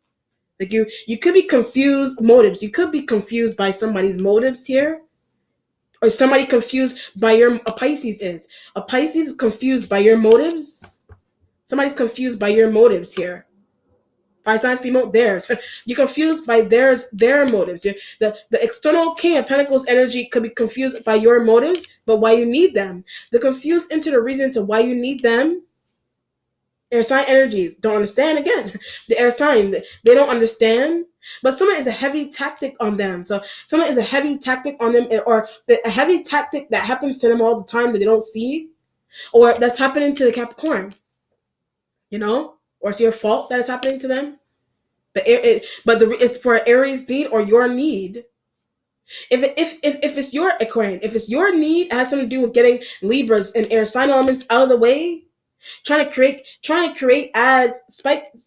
Like you could be confused motives. You could be confused by somebody's motives here. Or somebody confused by a Pisces is. A Pisces is confused by your motives. Somebody's confused by your motives here. Fire sign female, theirs. You're confused by their motives. The external King of Pentacles energy could be confused by your motives, but why you need them. They're confused into the reason to why you need them. Air sign energies don't understand again. The air sign, they don't understand. But something is a heavy tactic on them. So something is a heavy tactic on them, or a heavy tactic that happens to them all the time that they don't see, or that's happening to the Capricorn. Or it's your fault that it's happening to them. But it's for Aries need or your need. If it's your Aquarian, if it's your need, it has something to do with getting Libras and air sign elements out of the way. Trying to create ads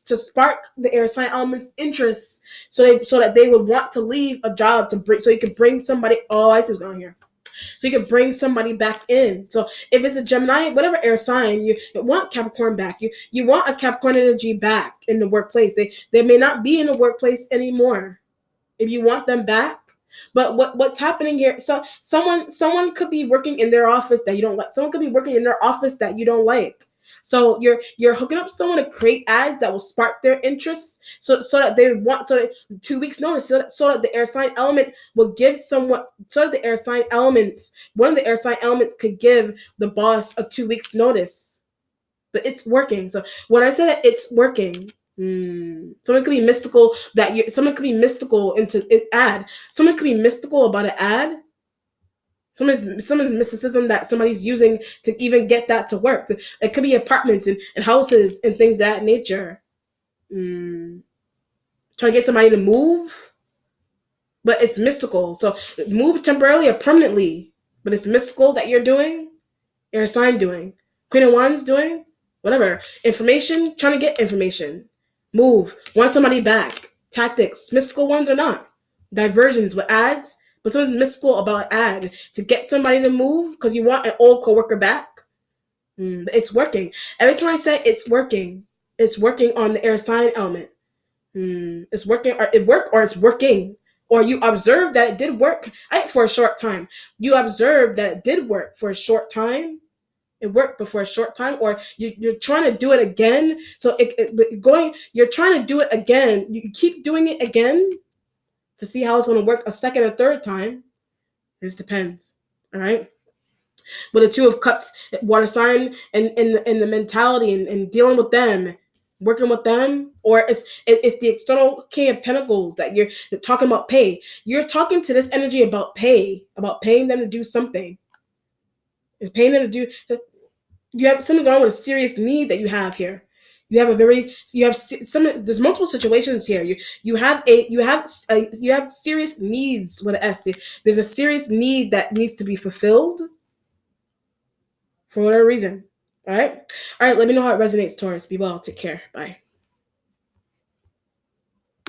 to spark the air sign elements' interest, so that they would want to leave a job so you could bring somebody. Oh, I see what's going on here. So you can bring somebody back in. So if it's a Gemini, whatever air sign, you want Capricorn back. You want a Capricorn energy back in the workplace. They may not be in the workplace anymore. If you want them back. But what's happening here? So someone could be working in their office that you don't like. Someone could be working in their office that you don't like. So you're hooking up someone to create ads that will spark their interests, so that they want, so that 2 weeks notice, so that the air sign element will give someone, so that the air sign elements, one of the air sign elements could give the boss a 2 weeks notice. But it's working. So when I said that it's working, someone could be mystical someone could be mystical into an ad. Someone could be mystical about an ad. Some mysticism that somebody's using to even get that to work. It could be apartments and houses and things of that nature. Trying to get somebody to move, but it's mystical. So move temporarily or permanently, but it's mystical that you're doing. Air sign doing. Queen of Wands doing whatever. Information, trying to get information. Move. Want somebody back. Tactics. Mystical ones or not. Diversions with ads. But something's mystical about ad. To get somebody to move because you want an old coworker back. It's working. Every time I say it's working, it's working on the air sign element. It's working, or it worked, or it's working. Or you observed that it did work for a short time. You observed that it did work for a short time. It worked, but for a short time, or you're trying to do it again. So you're trying to do it again. You keep doing it again to see how it's going to work a second or third time. This depends. All right. But the Two of Cups, water sign, and in the mentality and dealing with them, working with them, or it's the external King of Pentacles that you're talking about pay. You're talking to this energy about pay, about paying them to do something. It's paying them to do. You have something going on with a serious need that you have here. You have there's multiple situations here. You have serious needs with an S. There's a serious need that needs to be fulfilled for whatever reason. All right. Let me know how it resonates, Taurus. Be well. Take care. Bye.